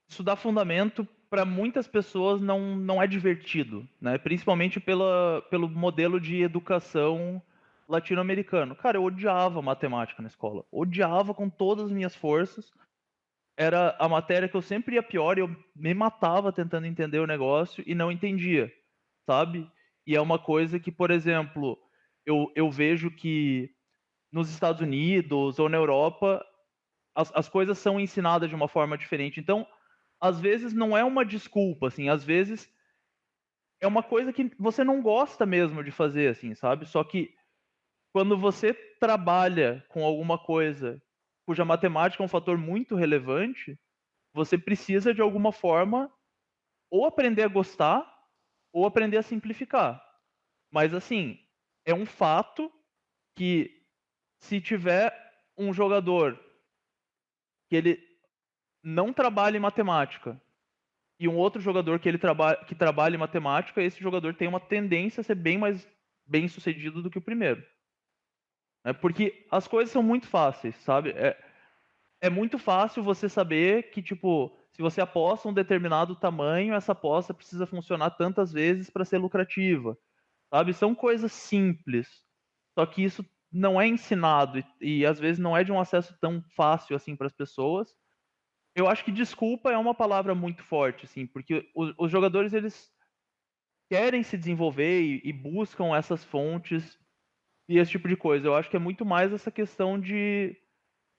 estudar fundamento para muitas pessoas não é divertido, né? Principalmente pelo modelo de educação latino-americano. Cara, eu odiava matemática na escola. Odiava com todas as minhas forças. Era a matéria que eu sempre ia pior e eu me matava tentando entender o negócio e não entendia, sabe? E é uma coisa que, por exemplo, eu vejo que nos Estados Unidos ou na Europa as coisas são ensinadas de uma forma diferente. Então, às vezes não é uma desculpa, assim, às vezes é uma coisa que você não gosta mesmo de fazer, assim, sabe? Só que quando você trabalha com alguma coisa cuja matemática é um fator muito relevante, você precisa de alguma forma ou aprender a gostar ou aprender a simplificar. Mas assim, é um fato que se tiver um jogador que ele não trabalha em matemática e um outro jogador que trabalha em matemática, esse jogador tem uma tendência a ser bem mais bem sucedido do que o primeiro. Porque as coisas são muito fáceis, sabe? É muito fácil você saber que, tipo, se você aposta um determinado tamanho, essa aposta precisa funcionar tantas vezes para ser lucrativa, sabe? São coisas simples. Só que isso não é ensinado e às vezes não é de um acesso tão fácil assim para as pessoas. Eu acho que desculpa é uma palavra muito forte, assim, porque os jogadores eles querem se desenvolver e buscam essas fontes e esse tipo de coisa. Eu acho que é muito mais essa questão de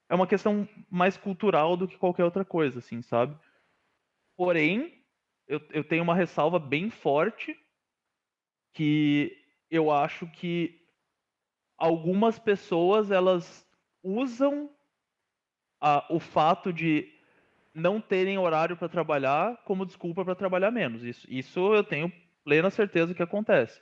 é uma questão mais cultural do que qualquer outra coisa, assim, sabe? Porém, eu tenho uma ressalva bem forte que eu acho que algumas pessoas elas usam o fato de não terem horário para trabalhar como desculpa para trabalhar menos. Isso eu tenho plena certeza que acontece.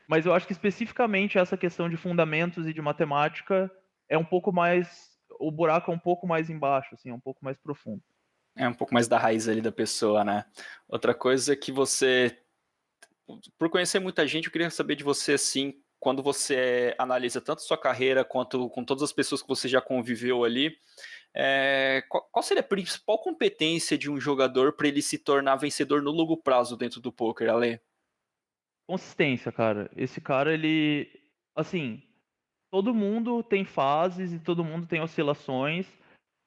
Mas eu acho que especificamente essa questão de fundamentos e de matemática é um pouco mais. O buraco é um pouco mais embaixo, assim, é um pouco mais profundo. É um pouco mais da raiz ali da pessoa, né? Outra coisa que você, por conhecer muita gente, eu queria saber de você, assim, quando você analisa tanto sua carreira quanto com todas as pessoas que você já conviveu ali, qual seria a principal competência de um jogador para ele se tornar vencedor no longo prazo dentro do poker, Ale? Consistência, cara. Esse cara, ele. Assim, todo mundo tem fases e todo mundo tem oscilações.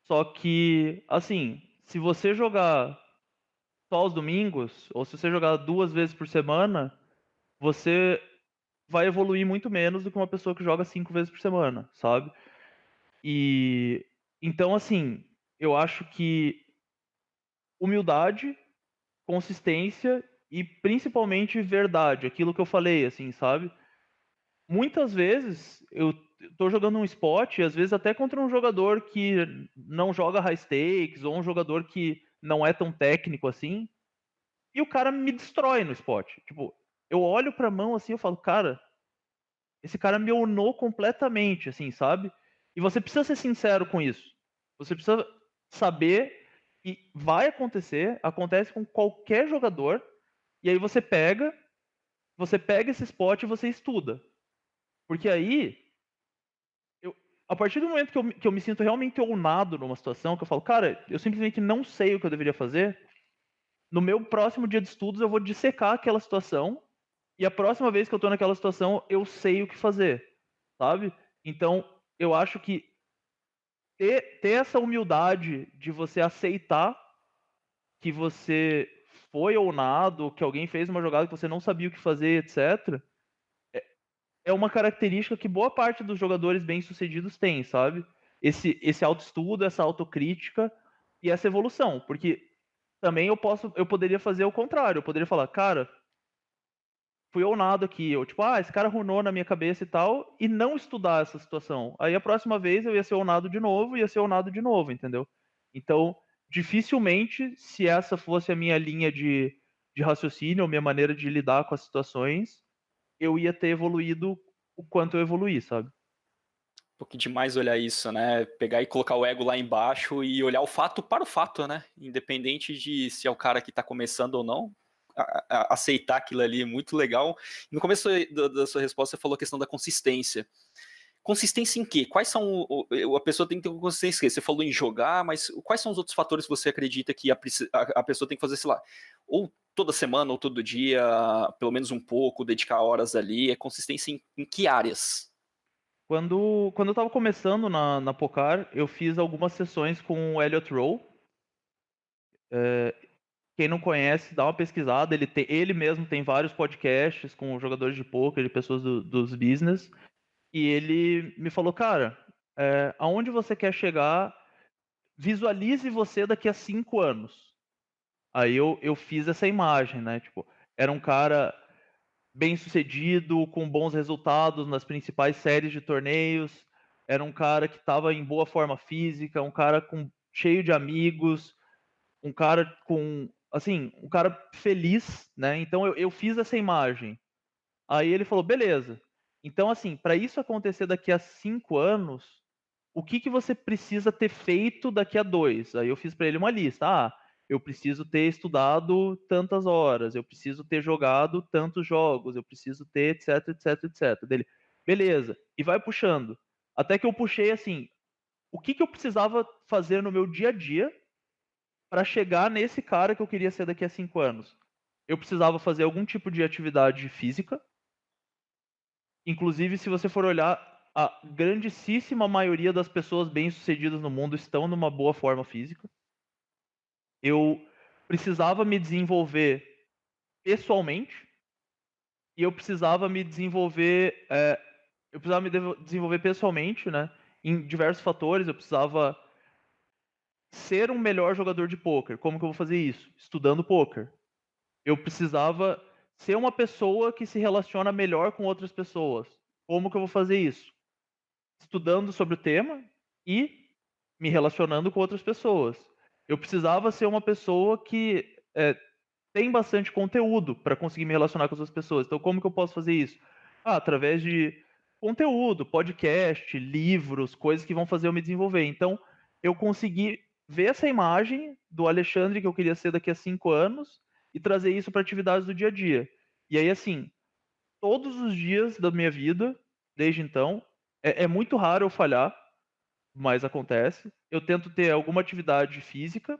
Só que, assim, se você jogar só aos domingos, ou se você jogar 2 vezes por semana, você vai evoluir muito menos do que uma pessoa que joga 5 vezes por semana, sabe? E então, assim, eu acho que humildade, consistência e principalmente verdade, aquilo que eu falei, assim, sabe? Muitas vezes eu tô jogando um spot, e às vezes até contra um jogador que não joga high stakes, ou um jogador que não é tão técnico assim, e o cara me destrói no spot. Tipo, eu olho pra mão assim, eu falo, cara, esse cara me onou completamente, assim, sabe? E você precisa ser sincero com isso. Você precisa saber que vai acontecer, acontece com qualquer jogador, e aí você pega esse spot e você estuda. Porque aí, eu, a partir do momento que eu me sinto realmente onado numa situação, que eu falo, cara, eu simplesmente não sei o que eu deveria fazer, no meu próximo dia de estudos eu vou dissecar aquela situação, e a próxima vez que eu tô naquela situação, eu sei o que fazer, sabe? Então, eu acho que ter essa humildade de você aceitar que você foi ounado, que alguém fez uma jogada que você não sabia o que fazer, etc., é uma característica que boa parte dos jogadores bem-sucedidos tem, sabe? Esse autoestudo, essa autocrítica e essa evolução. Porque também eu poderia fazer o contrário. Eu poderia falar, cara, fui ounado aqui. Eu, tipo, esse cara runou na minha cabeça e tal, e não estudar essa situação. Aí a próxima vez eu ia ser ounado de novo, ia ser ounado de novo, entendeu? Então, dificilmente, se essa fosse a minha linha de raciocínio, ou minha maneira de lidar com as situações, eu ia ter evoluído o quanto eu evoluí, sabe? Um pouco demais olhar isso, né? Pegar e colocar o ego lá embaixo e olhar o fato para o fato, né? Independente de se é o cara que está começando ou não, aceitar aquilo ali é muito legal. No começo da sua resposta, você falou a questão da consistência. Consistência em quê? Quais são. A pessoa tem que ter consistência em quê? Você falou em jogar, mas quais são os outros fatores que você acredita que a pessoa tem que fazer, sei lá, ou toda semana, ou todo dia, pelo menos um pouco, dedicar horas ali? É consistência em que áreas? Quando eu tava começando na Pocar, eu fiz algumas sessões com o Elliot Rowe. Quem não conhece, dá uma pesquisada. Ele mesmo tem vários podcasts com jogadores de poker, de pessoas dos business. E ele me falou, cara, aonde você quer chegar, visualize você daqui a 5 anos. Aí eu fiz essa imagem, né? Tipo, era um cara bem sucedido, com bons resultados nas principais séries de torneios. Era um cara que estava em boa forma física, um cara cheio de amigos, um cara com, assim, um cara feliz, né? Então eu fiz essa imagem. Aí ele falou, beleza. Então, assim, para isso acontecer daqui a 5 anos, o que que você precisa ter feito daqui a 2? Aí eu fiz para ele uma lista. Eu preciso ter estudado tantas horas, eu preciso ter jogado tantos jogos, eu preciso ter, etc, etc, etc. Dele, beleza. E vai puxando. Até que eu puxei assim, o que que eu precisava fazer no meu dia a dia para chegar nesse cara que eu queria ser daqui a 5 anos? Eu precisava fazer algum tipo de atividade física. Inclusive, se você for olhar, a grandíssima maioria das pessoas bem-sucedidas no mundo estão numa boa forma física. Eu precisava me desenvolver pessoalmente e eu precisava desenvolver pessoalmente, né? Em diversos fatores, eu precisava ser um melhor jogador de pôquer. Como que eu vou fazer isso? Estudando pôquer. Eu precisava ser uma pessoa que se relaciona melhor com outras pessoas. Como que eu vou fazer isso? Estudando sobre o tema e me relacionando com outras pessoas. Eu precisava ser uma pessoa que tem bastante conteúdo para conseguir me relacionar com outras pessoas. Então, como que eu posso fazer isso? Através de conteúdo, podcast, livros, coisas que vão fazer eu me desenvolver. Então, eu consegui ver essa imagem do Alexandre que eu queria ser daqui a 5 anos e trazer isso para atividades do dia a dia. E aí, assim, todos os dias da minha vida, desde então, é muito raro eu falhar, mas acontece. Eu tento ter alguma atividade física,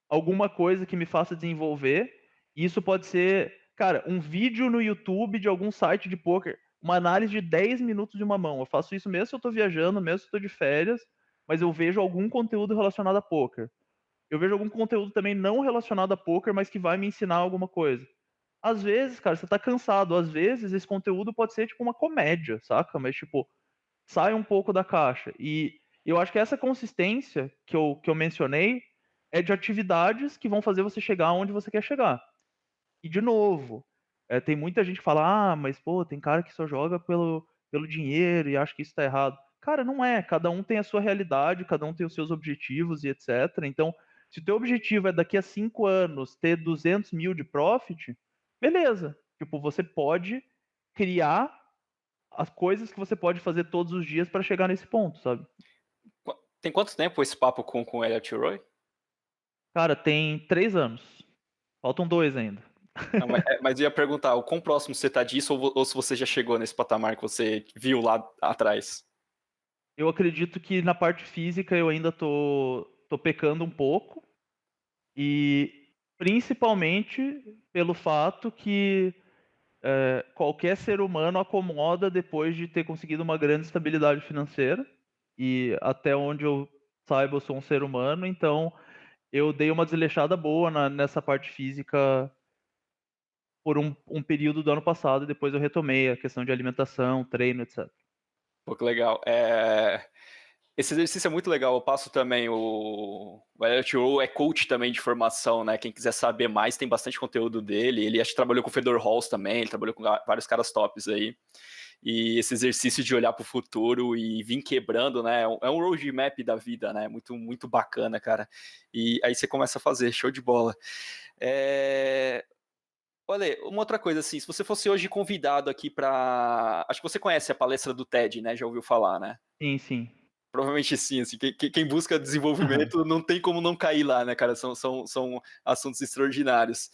alguma coisa que me faça desenvolver. E isso pode ser, cara, um vídeo no YouTube de algum site de poker, uma análise de 10 minutos de uma mão. Eu faço isso mesmo se eu estou viajando, mesmo se eu estou de férias, mas eu vejo algum conteúdo relacionado a poker. Eu vejo algum conteúdo também não relacionado a poker, mas que vai me ensinar alguma coisa. Às vezes, cara, você tá cansado. Às vezes, esse conteúdo pode ser tipo uma comédia, saca? Mas, tipo, sai um pouco da caixa. E eu acho que essa consistência que eu mencionei é de atividades que vão fazer você chegar onde você quer chegar. E, de novo, tem muita gente que fala, mas, pô, tem cara que só joga pelo dinheiro e acha que isso tá errado. Cara, não é. Cada um tem a sua realidade, cada um tem os seus objetivos e etc. Então, Se o teu objetivo é daqui a 5 anos ter 200 mil de profit, beleza. Tipo, você pode criar as coisas que você pode fazer todos os dias para chegar nesse ponto, sabe? Tem quanto tempo esse papo com o Elliot Roy? Cara, tem 3 anos. Faltam 2 ainda. Não, mas eu ia perguntar, o quão próximo você tá disso ou se você já chegou nesse patamar que você viu lá atrás? Eu acredito que na parte física eu ainda tô pecando um pouco, e principalmente pelo fato que qualquer ser humano acomoda depois de ter conseguido uma grande estabilidade financeira, e até onde eu saiba eu sou um ser humano, então eu dei uma desleixada boa nessa parte física por um período do ano passado, e depois eu retomei a questão de alimentação, treino, etc. Pô, que legal. Esse exercício é muito legal. Eu passo também o Elliot Rowe é coach também de formação, né? Quem quiser saber mais, tem bastante conteúdo dele. Ele acho que trabalhou com o Fedor Halls também, ele trabalhou com vários caras tops aí. E esse exercício de olhar para o futuro e vir quebrando, né? É um roadmap da vida, né? Muito, muito bacana, cara. E aí você começa a fazer, show de bola. Olha, uma outra coisa assim, se você fosse hoje convidado aqui para, acho que você conhece a palestra do TED, né? Já ouviu falar, né? Sim, sim. Provavelmente sim, assim, quem busca desenvolvimento não tem como não cair lá, né, cara? São assuntos extraordinários.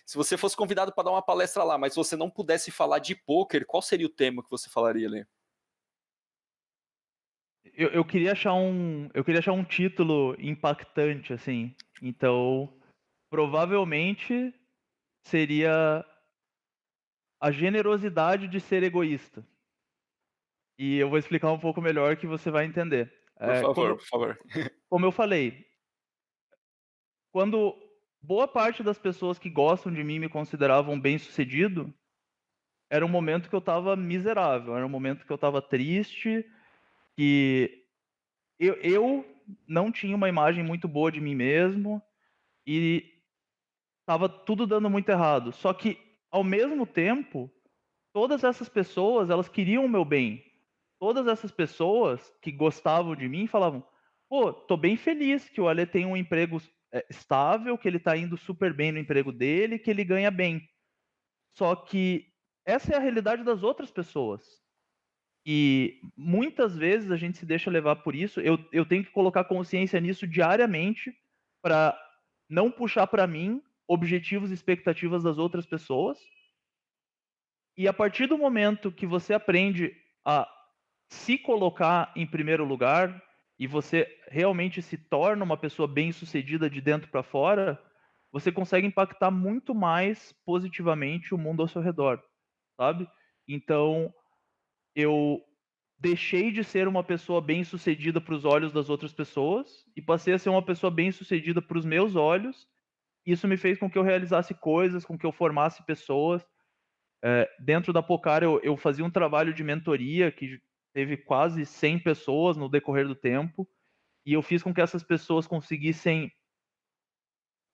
Se você fosse convidado para dar uma palestra lá, mas você não pudesse falar de poker, qual seria o tema que você falaria ali? Eu queria achar um título impactante, assim. Então, provavelmente seria a generosidade de ser egoísta. E eu vou explicar um pouco melhor que você vai entender. Por É, favor, como, por favor. como eu falei, quando boa parte das pessoas que gostam de mim me consideravam bem-sucedido, era um momento que eu estava miserável, era um momento que eu estava triste, que eu não tinha uma imagem muito boa de mim mesmo e estava tudo dando muito errado. Só que, ao mesmo tempo, todas essas pessoas, elas queriam o meu bem. Todas essas pessoas que gostavam de mim falavam: pô, tô bem feliz que o Ale tem um emprego estável, que ele tá indo super bem no emprego dele, que ele ganha bem. Só que essa é a realidade das outras pessoas. E muitas vezes a gente se deixa levar por isso. Eu tenho que colocar consciência nisso diariamente para não puxar para mim objetivos e expectativas das outras pessoas. E a partir do momento que você aprende a se colocar em primeiro lugar e você realmente se torna uma pessoa bem-sucedida de dentro para fora, você consegue impactar muito mais positivamente o mundo ao seu redor, sabe? Então, eu deixei de ser uma pessoa bem-sucedida para os olhos das outras pessoas e passei a ser uma pessoa bem-sucedida para os meus olhos. Isso me fez com que eu realizasse coisas, com que eu formasse pessoas. Dentro da Pocar, eu fazia um trabalho de mentoria que teve quase 100 pessoas no decorrer do tempo, e eu fiz com que essas pessoas conseguissem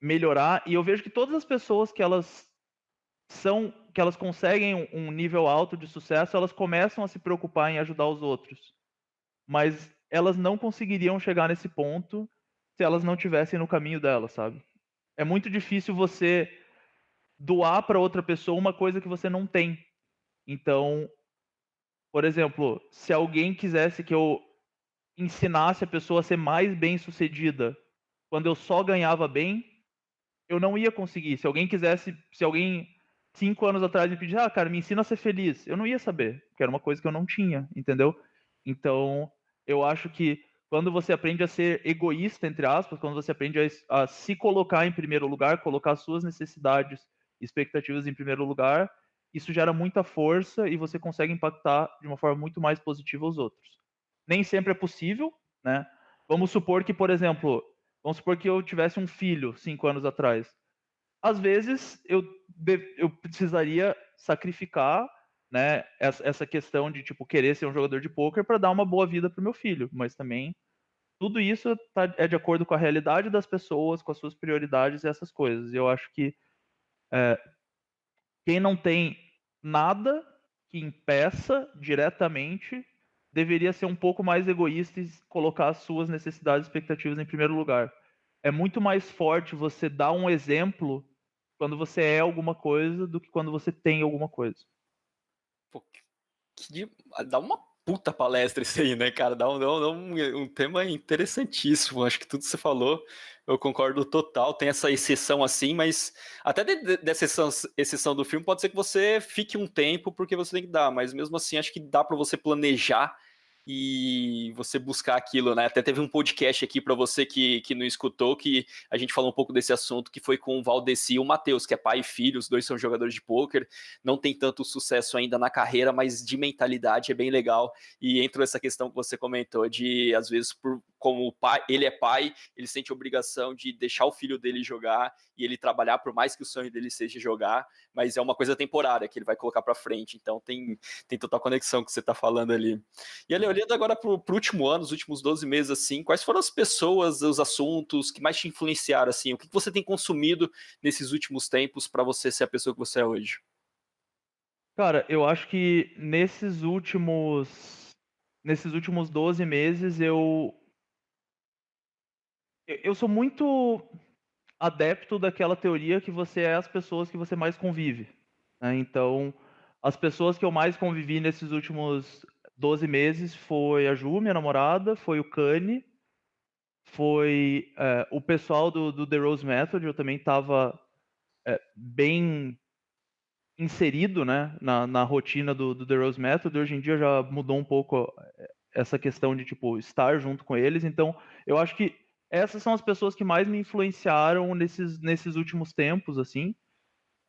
melhorar. E eu vejo que todas as pessoas que elas conseguem um nível alto de sucesso, elas começam a se preocupar em ajudar os outros. Mas elas não conseguiriam chegar nesse ponto se elas não tivessem no caminho delas, sabe? É muito difícil você doar para outra pessoa uma coisa que você não tem. Então, por exemplo, se alguém quisesse que eu ensinasse a pessoa a ser mais bem-sucedida quando eu só ganhava bem, eu não ia conseguir. Se alguém 5 anos atrás me pedisse, cara, me ensina a ser feliz, eu não ia saber, porque era uma coisa que eu não tinha, entendeu? Então, eu acho que quando você aprende a ser egoísta, entre aspas, quando você aprende a se colocar em primeiro lugar, colocar suas necessidades, expectativas em primeiro lugar, isso gera muita força e você consegue impactar de uma forma muito mais positiva os outros. Nem sempre é possível, né? Vamos supor que, por exemplo, vamos supor que eu tivesse um filho 5 anos atrás. Às vezes eu precisaria sacrificar, né, essa questão de tipo querer ser um jogador de pôquer para dar uma boa vida para o meu filho, mas também tudo isso é de acordo com a realidade das pessoas, com as suas prioridades e essas coisas. E eu acho que quem não tem nada que impeça diretamente deveria ser um pouco mais egoísta e colocar as suas necessidades e expectativas em primeiro lugar. é muito mais forte você dar um exemplo quando você é alguma coisa do que quando você tem alguma coisa. Pô, dá uma puta palestra isso aí, né, cara? Dá um tema interessantíssimo. Acho que tudo que você falou, eu concordo total. Tem essa exceção assim, mas até dessa exceção do filme, pode ser que você fique um tempo porque você tem que dar, mas mesmo assim, acho que dá para você planejar e você buscar aquilo, né? Até teve um podcast aqui para você que não escutou, que a gente falou um pouco desse assunto, que foi com o Valdeci e o Matheus, que é pai e filho, os dois são jogadores de pôquer, não tem tanto sucesso ainda na carreira, mas de mentalidade é bem legal. E entrou essa questão que você comentou de, às vezes, como o pai, ele é pai, ele sente a obrigação de deixar o filho dele jogar e ele trabalhar, por mais que o sonho dele seja jogar, mas é uma coisa temporária que ele vai colocar para frente. Então tem total conexão que você está falando ali. E ali, olhando agora para o último ano, os últimos 12 meses, assim, quais foram as pessoas, os assuntos que mais te influenciaram, assim? O que você tem consumido nesses últimos tempos para você ser a pessoa que você é hoje? Cara, eu acho que nesses últimos 12 meses eu sou muito adepto daquela teoria que você é as pessoas que você mais convive, né. Então, as pessoas que eu mais convivi nesses últimos 12 meses foi a Ju, minha namorada, foi o Cani, foi, o pessoal do The Rose Method. Eu também estava, bem inserido, né, na rotina do The Rose Method. Hoje em dia já mudou um pouco essa questão de, tipo, estar junto com eles. Então, eu acho que essas são as pessoas que mais me influenciaram nesses últimos tempos, assim.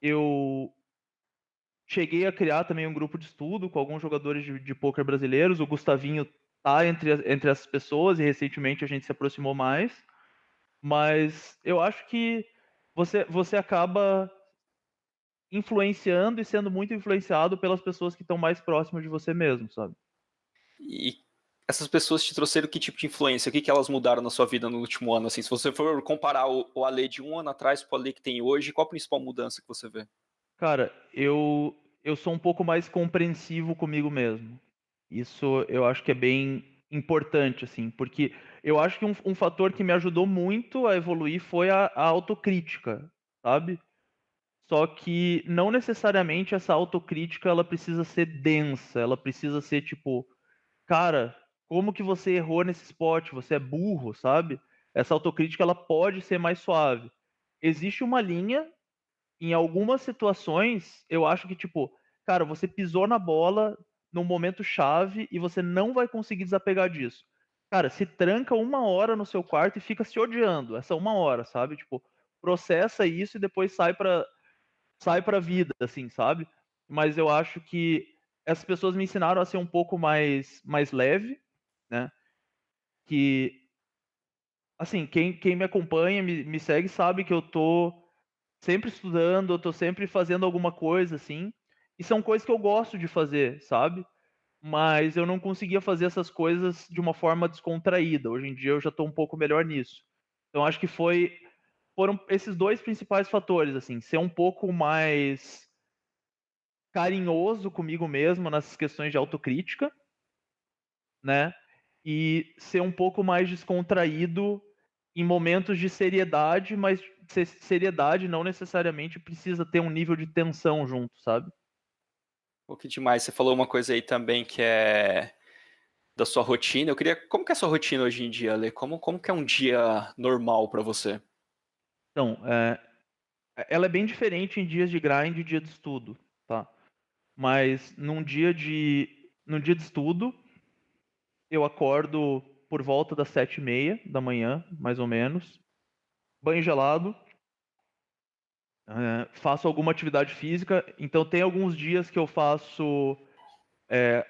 Eu cheguei a criar também um grupo de estudo com alguns jogadores de pôquer brasileiros. O Gustavinho tá entre essas pessoas e recentemente a gente se aproximou mais. Mas eu acho que você acaba influenciando e sendo muito influenciado pelas pessoas que estão mais próximas de você mesmo, sabe? E essas pessoas te trouxeram que tipo de influência? O que elas mudaram na sua vida no último ano? Assim, se você for comparar o Ale de um ano atrás com o Ale que tem hoje, qual a principal mudança que você vê? Cara, eu sou um pouco mais compreensivo comigo mesmo. Isso eu acho que é bem importante, assim, porque eu acho que um fator que me ajudou muito a evoluir foi a autocrítica, sabe? Só que não necessariamente essa autocrítica ela precisa ser densa, ela precisa ser tipo: "Cara, como que você errou nesse spot? Você é burro", sabe? Essa autocrítica ela pode ser mais suave. Existe uma linha. Em algumas situações, eu acho que, tipo, cara, você pisou na bola num momento chave e você não vai conseguir desapegar disso. Cara, se tranca 1 hora no seu quarto e fica se odiando essa 1 hora, sabe? Tipo, processa isso e depois sai pra vida, assim, sabe? Mas eu acho que essas pessoas me ensinaram a ser um pouco mais leve, né? Que, assim, quem me acompanha, me segue, sabe que eu tô sempre estudando, eu tô sempre fazendo alguma coisa, assim, e são coisas que eu gosto de fazer, sabe. Mas eu não conseguia fazer essas coisas de uma forma descontraída. Hoje em dia eu já tô um pouco melhor nisso. Então acho que foram esses 2 principais fatores, assim, ser um pouco mais carinhoso comigo mesmo nessas questões de autocrítica, né, e ser um pouco mais descontraído em momentos de seriedade, mas seriedade não necessariamente precisa ter um nível de tensão junto, sabe? Pô, que demais. Você falou uma coisa aí também que é da sua rotina. Eu queria. Como que é a sua rotina hoje em dia, Ale? Como que é um dia normal para você? Então, ela é bem diferente em dias de grind e dia de estudo, tá? Mas num dia de estudo, eu acordo por volta das 7h30 da manhã, mais ou menos, banho gelado, faço alguma atividade física. Então tem alguns dias que eu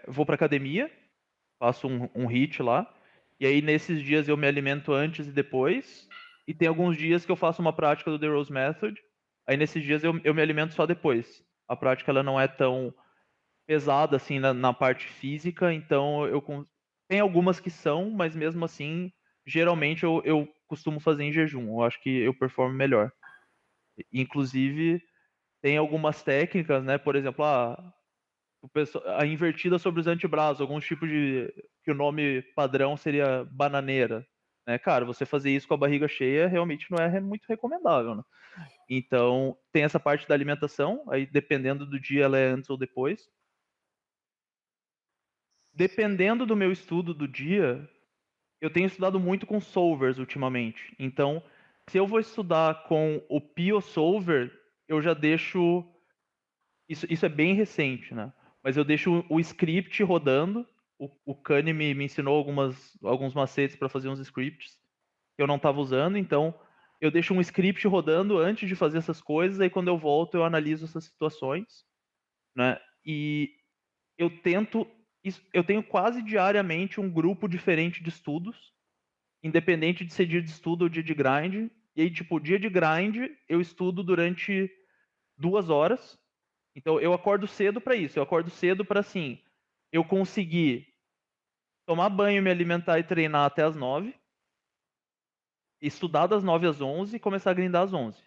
vou pra academia, faço um HIIT lá, e aí nesses dias eu me alimento antes e depois, e tem alguns dias que eu faço uma prática do The Rose Method, aí nesses dias eu me alimento só depois. A prática ela não é tão pesada assim na parte física, então tem algumas que são, mas mesmo assim, geralmente eu costumo fazer em jejum. Eu acho que eu performo melhor. Inclusive, tem algumas técnicas, né? Por exemplo, a invertida sobre os antebraços, alguns tipos de que o nome padrão seria bananeira. né? Cara, você fazer isso com a barriga cheia realmente não é muito recomendável, né? Então, tem essa parte da alimentação, aí dependendo do dia ela é antes ou depois. Dependendo do meu estudo do dia, eu tenho estudado muito com solvers ultimamente. Então, se eu vou estudar com o Pio Solver, eu já deixo. Isso é bem recente, né? Mas eu deixo o script rodando. O Kanye me ensinou alguns macetes para fazer uns scripts que eu não estava usando. Então, eu deixo um script rodando antes de fazer essas coisas. Aí, quando eu volto, eu analiso essas situações, né? E eu tento. Eu tenho quase diariamente um grupo diferente de estudos, independente de ser dia de estudo ou dia de grind. E aí, tipo, dia de grind, eu estudo durante 2 horas. Então, eu acordo cedo para isso. Eu acordo cedo para, assim, eu conseguir tomar banho, me alimentar e treinar até as 9, estudar das 9 às 11 e começar a grindar às 11.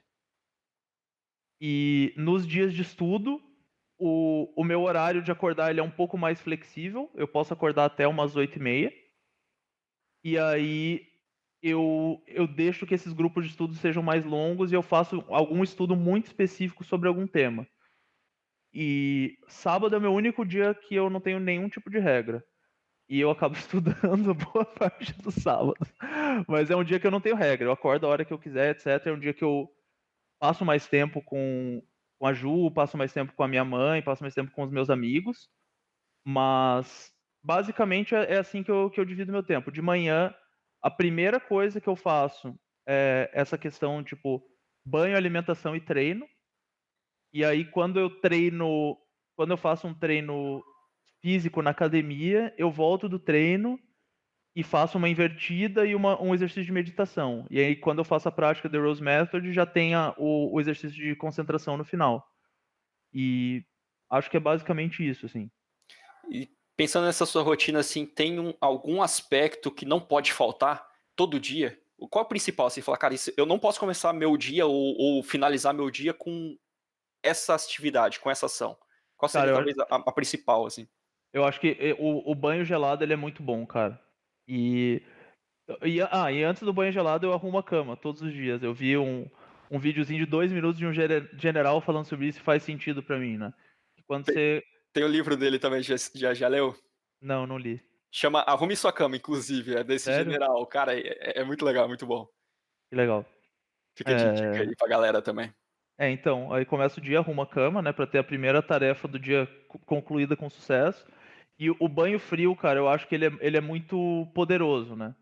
E nos dias de estudo, o meu horário de acordar ele é um pouco mais flexível. Eu posso acordar até umas 8h30. E aí eu deixo que esses grupos de estudo sejam mais longos e eu faço algum estudo muito específico sobre algum tema. E sábado é o meu único dia que eu não tenho nenhum tipo de regra. E eu acabo estudando boa parte do sábado. Mas é um dia que eu não tenho regra. Eu acordo a hora que eu quiser, etc. É um dia que eu passo mais tempo com a Ju, passo mais tempo com a minha mãe, passo mais tempo com os meus amigos. Mas basicamente é assim que eu divido meu tempo. De manhã, a primeira coisa que eu faço é essa questão, tipo, banho, alimentação e treino. E aí, quando eu faço um treino físico na academia, eu volto do treino e faço uma invertida e um exercício de meditação. E aí, quando eu faço a prática The Rose Method, já tem o exercício de concentração no final. E acho que é basicamente isso, assim. E pensando nessa sua rotina, assim, tem algum aspecto que não pode faltar todo dia? Qual é o principal? Assim, falar, cara, eu não posso começar meu dia ou finalizar meu dia com essa atividade, com essa ação. Qual seria Cara, talvez a principal, assim? eu acho que o banho gelado ele é muito bom, cara. E, e antes do banho gelado eu arrumo a cama todos os dias. Eu vi um videozinho de 2 minutos de um general falando sobre isso e faz sentido pra mim, né? Quando Tem, você. tem o livro dele também, já leu? Não, não li. Chama Arrume Sua Cama, inclusive, é desse Sério? general. Cara, é muito legal, muito bom. Que legal. Fica de dica É, aí pra galera também. então, aí começa o dia, arruma a cama, né, pra ter a primeira tarefa do dia concluída com sucesso. E o banho frio, cara, eu acho que ele é muito poderoso, né?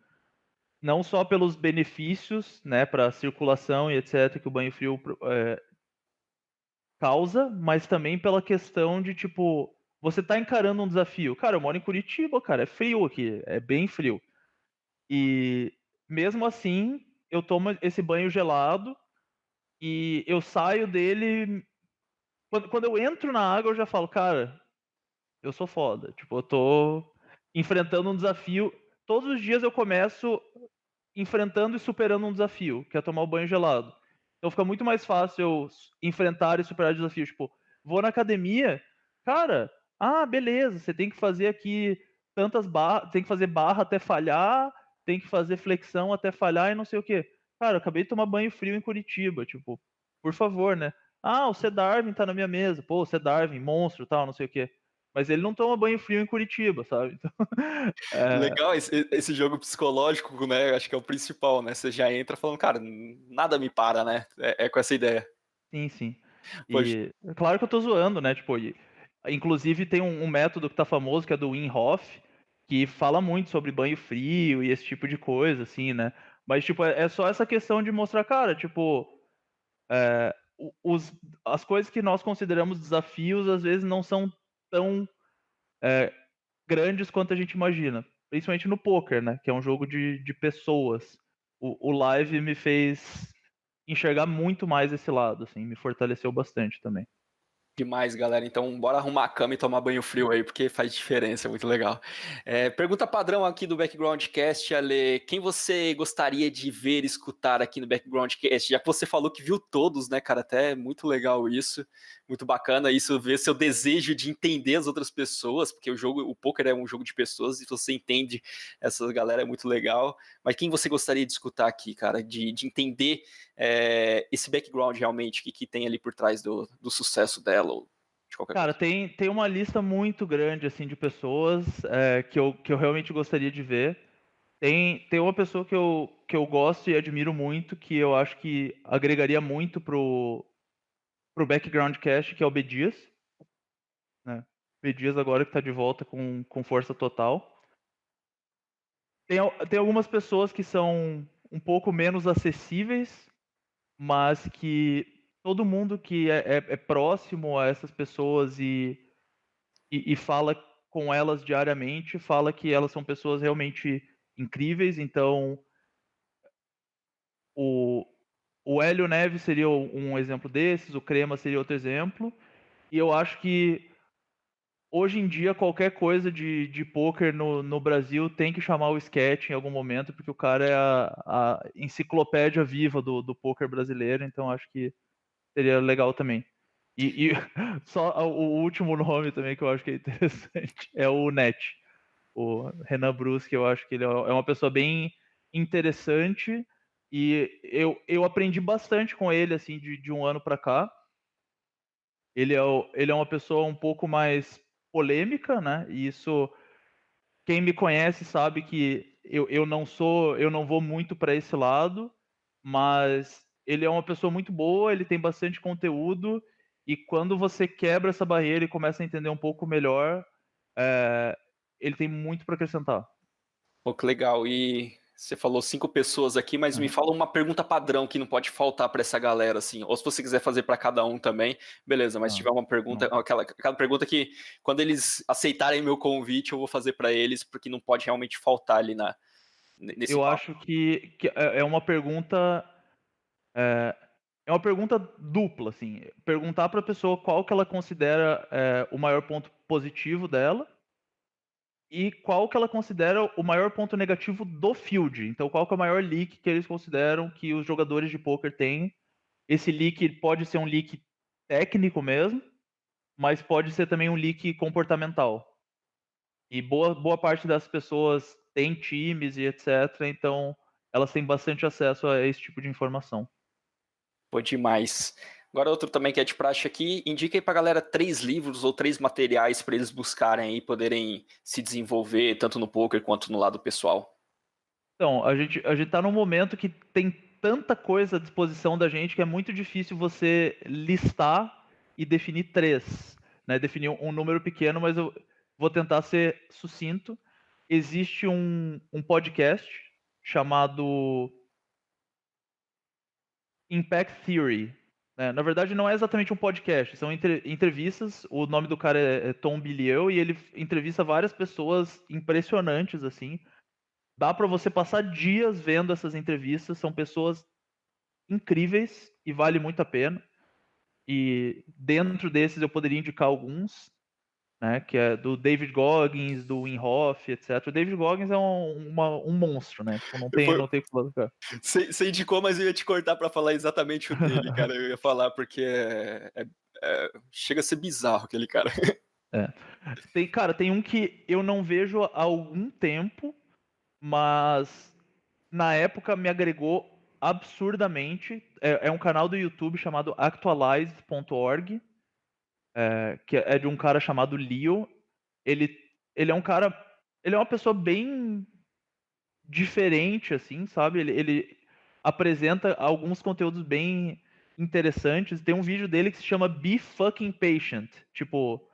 Não só pelos benefícios, né, para circulação e etc, que o banho frio causa, mas também pela questão de, tipo, você tá encarando um desafio. Cara, eu moro em Curitiba, cara, é frio aqui, é bem frio. E mesmo assim, eu tomo esse banho gelado e eu saio dele. Quando eu entro na água, eu já falo, cara, eu sou foda. Tipo, eu tô enfrentando um desafio. Todos os dias eu começo enfrentando e superando um desafio, que é tomar o banho gelado. Então fica muito mais fácil eu enfrentar e superar desafios. Tipo, vou na academia, cara, beleza, você tem que fazer aqui tantas barras, tem que fazer barra até falhar, tem que fazer flexão até falhar e não sei o quê. Cara, eu acabei de tomar banho frio em Curitiba, tipo, por favor, né? O C. Darwin tá na minha mesa, pô, o C. Darwin, monstro, tal, não sei o quê. Mas ele não toma banho frio em Curitiba, sabe? Então, é, Legal esse jogo psicológico, né? Acho que é o principal, né? Você já entra falando, cara, nada me para, né? É com essa ideia. sim, sim. Poxa, E claro que eu tô zoando, né? Tipo, inclusive tem um método que tá famoso, que é do Wim Hof, que fala muito sobre banho frio e esse tipo de coisa, assim, né? Mas, tipo, é só essa questão de mostrar, cara, tipo, as coisas que nós consideramos desafios, às vezes não são tão grandes quanto a gente imagina. Principalmente no poker, né? Que é um jogo de pessoas. O live me fez enxergar muito mais esse lado, assim, me fortaleceu bastante também. Demais, galera. Então, bora arrumar a cama e tomar banho frio aí, porque faz diferença, muito legal. Pergunta padrão aqui do Backgroundcast, Ale. Quem você gostaria de ver, escutar aqui no Backgroundcast? Já que você falou que viu todos, né, cara? Até muito legal isso, muito bacana isso, ver seu desejo de entender as outras pessoas, porque o poker é um jogo de pessoas e você entende essa galera, é muito legal. Mas quem você gostaria de escutar aqui, cara? De entender esse background realmente que tem ali por trás do sucesso dela ou de qualquer Cara, coisa. tem uma lista muito grande assim de pessoas que eu realmente gostaria de ver. Tem uma pessoa que eu gosto e admiro muito, que eu acho que agregaria muito pro Background Cast, que é o B Dias, né? B Dias agora que tá de volta com força total. Tem algumas pessoas que são um pouco menos acessíveis, mas que todo mundo que é próximo a essas pessoas e fala com elas diariamente, fala que elas são pessoas realmente incríveis. Então, o, o Hélio Neves seria um exemplo desses, o Crema seria outro exemplo. E eu acho que hoje em dia qualquer coisa de poker no Brasil tem que chamar o Sketch em algum momento, porque o cara é a enciclopédia viva do poker brasileiro, então acho que seria legal também. E só o último nome também que eu acho que é interessante é o Net, o Renan Bruschi. Eu acho que ele é uma pessoa bem interessante e eu aprendi bastante com ele assim de um ano para cá. Ele é uma pessoa um pouco mais polêmica, né? E isso, quem me conhece sabe que eu não vou muito para esse lado, mas ele é uma pessoa muito boa, ele tem bastante conteúdo, e quando você quebra essa barreira e começa a entender um pouco melhor, é, ele tem muito para acrescentar. Pô, que legal. E você falou 5 pessoas aqui, mas me Uhum. fala uma pergunta padrão que não pode faltar para essa galera, assim. Ou se você quiser fazer para cada um também, beleza. Mas se Ah, tiver uma pergunta, não. aquela pergunta que quando eles aceitarem meu convite, eu vou fazer para eles, porque não pode realmente faltar ali nesse Eu papo. acho que é uma pergunta. É, é uma pergunta dupla, assim. Perguntar para a pessoa qual que ela considera o maior ponto positivo dela e qual que ela considera o maior ponto negativo do field. Então, qual que é o maior leak que eles consideram que os jogadores de poker têm. Esse leak pode ser um leak técnico mesmo, mas pode ser também um leak comportamental. E boa parte das pessoas tem times e etc. Então, elas têm bastante acesso a esse tipo de informação. Pô, demais. Agora outro também que é de praxe aqui, indica aí pra galera 3 livros ou 3 materiais para eles buscarem e poderem se desenvolver, tanto no poker quanto no lado pessoal. Então, a gente tá num momento que tem tanta coisa à disposição da gente que é muito difícil você listar e definir três, né? Definir um número pequeno, mas eu vou tentar ser sucinto. Existe um podcast chamado Impact Theory, né? Na verdade, não é exatamente um podcast, são entrevistas. O nome do cara é Tom Bilyeu e ele entrevista várias pessoas impressionantes, assim. Dá para você passar dias vendo essas entrevistas, são pessoas incríveis e vale muito a pena. E dentro desses eu poderia indicar alguns, né, que é do David Goggins, do Wim Hof, etc. O David Goggins é um monstro, né? Tipo, Foi, não tem o que falar. você indicou, mas eu ia te cortar para falar exatamente o dele, cara. Eu ia falar porque chega a ser bizarro aquele cara. É. Cara, tem um que eu não vejo há algum tempo, mas na época me agregou absurdamente. É um canal do YouTube chamado actualized.org, que é de um cara chamado Leo. Ele, ele é um cara, ele é uma pessoa bem diferente, assim, sabe? Ele apresenta alguns conteúdos bem interessantes. Tem um vídeo dele que se chama Be Fucking Patient, tipo,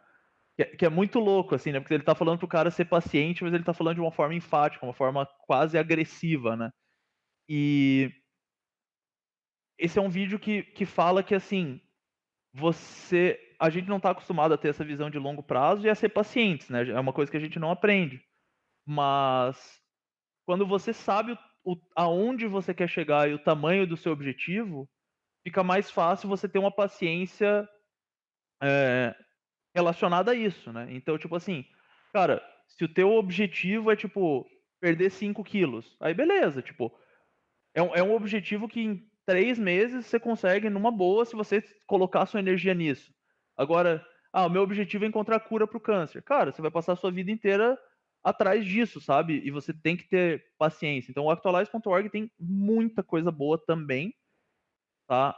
que é muito louco, assim, né? Porque ele tá falando pro cara ser paciente, mas ele tá falando de uma forma enfática, uma forma quase agressiva, né? E esse é um vídeo que fala que, assim, a gente não está acostumado a ter essa visão de longo prazo e a ser pacientes, né? É uma coisa que a gente não aprende. Mas quando você sabe aonde você quer chegar e o tamanho do seu objetivo, fica mais fácil você ter uma paciência eh, relacionada a isso, né. Então, tipo assim, cara, se o teu objetivo é, tipo, perder 5 quilos, aí beleza, tipo, é um objetivo que em 3 meses você consegue numa boa se você colocar sua energia nisso. Agora, o meu objetivo é encontrar cura para o câncer. Cara, você vai passar a sua vida inteira atrás disso, sabe, e você tem que ter paciência. Então o Actualize.org tem muita coisa boa também, tá.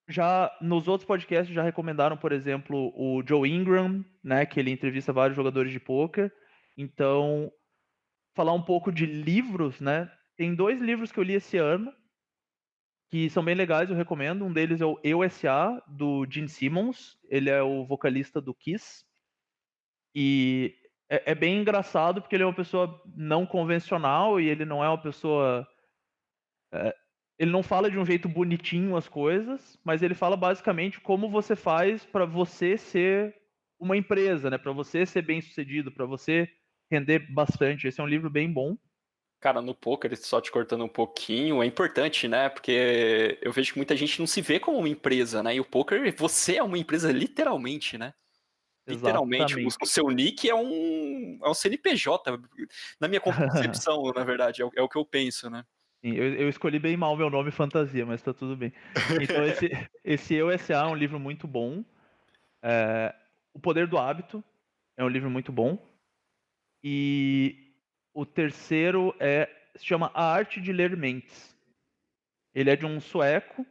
Já nos outros podcasts já recomendaram, por exemplo, o Joe Ingram, né, que ele entrevista vários jogadores de pôquer. Então, falar um pouco de livros, né, tem 2 livros que eu li esse ano, que são bem legais, eu recomendo. Um deles é o Eu S.A., do Gene Simmons, ele é o vocalista do Kiss. E é bem engraçado, porque ele é uma pessoa não convencional e ele não é uma pessoa, ele não fala de um jeito bonitinho as coisas, mas ele fala basicamente como você faz para você ser uma empresa, né, para você ser bem-sucedido, para você render bastante. Esse é um livro bem bom. Cara, no poker, só te cortando um pouquinho, é importante, né? Porque eu vejo que muita gente não se vê como uma empresa, né? E o poker, você é uma empresa literalmente, né? Literalmente, o Exatamente. seu nick é um CNPJ, na minha concepção, na verdade, é o que eu penso, né? Sim, eu escolhi bem mal meu nome fantasia, mas tá tudo bem. Então esse Eu S.A. é um livro muito bom. O Poder do Hábito é um livro muito bom. E o terceiro se chama A Arte de Ler Mentes. Ele é de um sueco.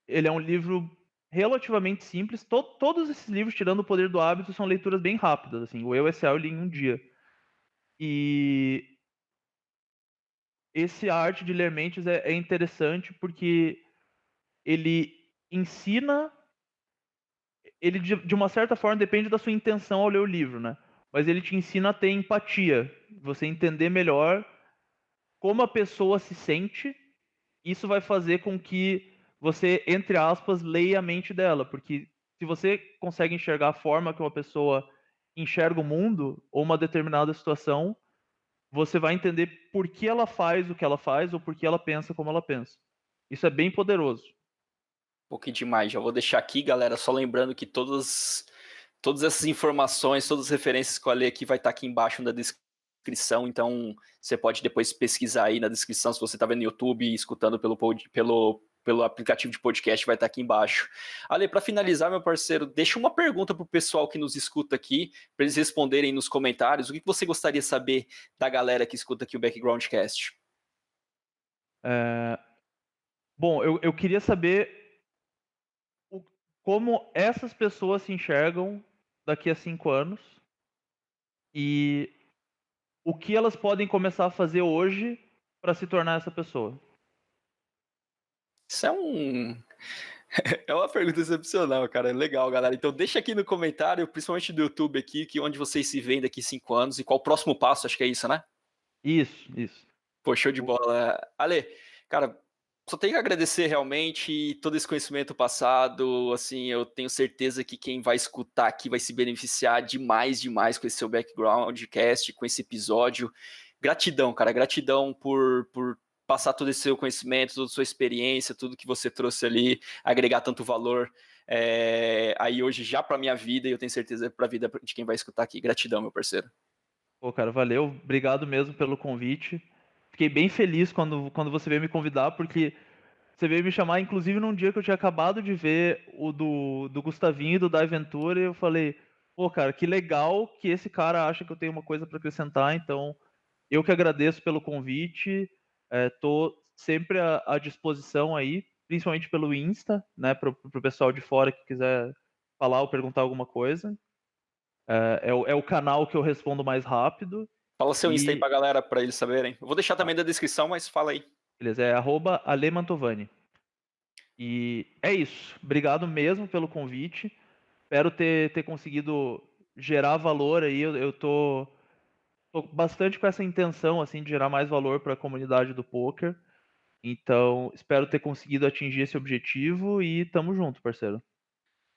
Ele é um livro relativamente simples. Todos esses livros, tirando O Poder do Hábito, são leituras bem rápidas. Assim. O Eu S.A. eu li em um dia. E esse A Arte de Ler Mentes é interessante porque ele ensina. Ele, de uma certa forma, depende da sua intenção ao ler o livro, né? Mas ele te ensina a ter empatia. Você entender melhor como a pessoa se sente. Isso vai fazer com que você, entre aspas, leia a mente dela, porque se você consegue enxergar a forma que uma pessoa enxerga o mundo ou uma determinada situação, você vai entender por que ela faz o que ela faz ou por que ela pensa como ela pensa. Isso é bem poderoso. Um pouquinho demais. Já vou deixar aqui, galera, só lembrando que todas essas informações, todas as referências que eu falei aqui vai estar aqui embaixo na descrição, então você pode depois pesquisar aí na descrição, se você está vendo no YouTube e escutando pelo aplicativo de podcast, vai estar aqui embaixo. Ale, para finalizar, meu parceiro, deixa uma pergunta para o pessoal que nos escuta aqui, para eles responderem nos comentários. O que você gostaria de saber da galera que escuta aqui o Backgroundcast? É, Bom, eu queria saber o- como essas pessoas se enxergam daqui a 5 anos e o que elas podem começar a fazer hoje para se tornar essa pessoa. Isso é uma pergunta excepcional, cara. Legal, galera. Então deixa aqui no comentário, principalmente do YouTube aqui, que onde vocês se veem daqui 5 anos e qual o próximo passo, acho que é isso, né? Isso, isso. Pô, show de O- bola. Ale, cara, só tenho que agradecer realmente todo esse conhecimento passado. Assim, eu tenho certeza que quem vai escutar aqui vai se beneficiar demais, demais com esse seu backgroundcast, com esse episódio. Gratidão, cara. Gratidão por passar todo esse seu conhecimento, toda a sua experiência, tudo que você trouxe ali, agregar tanto valor aí hoje já para minha vida e eu tenho certeza para a vida de quem vai escutar aqui. Gratidão, meu parceiro. Pô, cara, valeu. Obrigado mesmo pelo convite. Fiquei bem feliz quando você veio me convidar, porque você veio me chamar, inclusive num dia que eu tinha acabado de ver o do Gustavinho e do Dai Ventura, e eu falei, pô, cara, que legal que esse cara acha que eu tenho uma coisa para acrescentar, então eu que agradeço pelo convite, tô sempre à disposição aí, principalmente pelo Insta, né, pro pessoal de fora que quiser falar ou perguntar alguma coisa. É o canal que eu respondo mais rápido. Fala seu Insta aí E pra galera, pra eles saberem. Eu vou deixar também na descrição, mas fala aí. beleza, é @alemantovani. E é isso. Obrigado mesmo pelo convite. Espero ter conseguido gerar valor aí. Eu tô bastante com essa intenção assim de gerar mais valor para a comunidade do poker. Então, espero ter conseguido atingir esse objetivo e tamo junto, parceiro.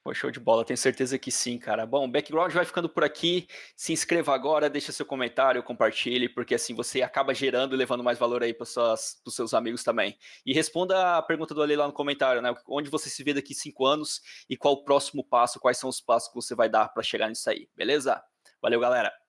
Pô, show de bola, tenho certeza que sim, cara. Bom, o Background vai ficando por aqui. Se inscreva agora, deixa seu comentário, compartilhe, porque assim você acaba gerando e levando mais valor aí para os seus amigos também. E responda a pergunta do Ale lá no comentário, né? Onde você se vê daqui 5 anos e qual o próximo passo, quais são os passos que você vai dar para chegar nisso aí, beleza? Valeu, galera!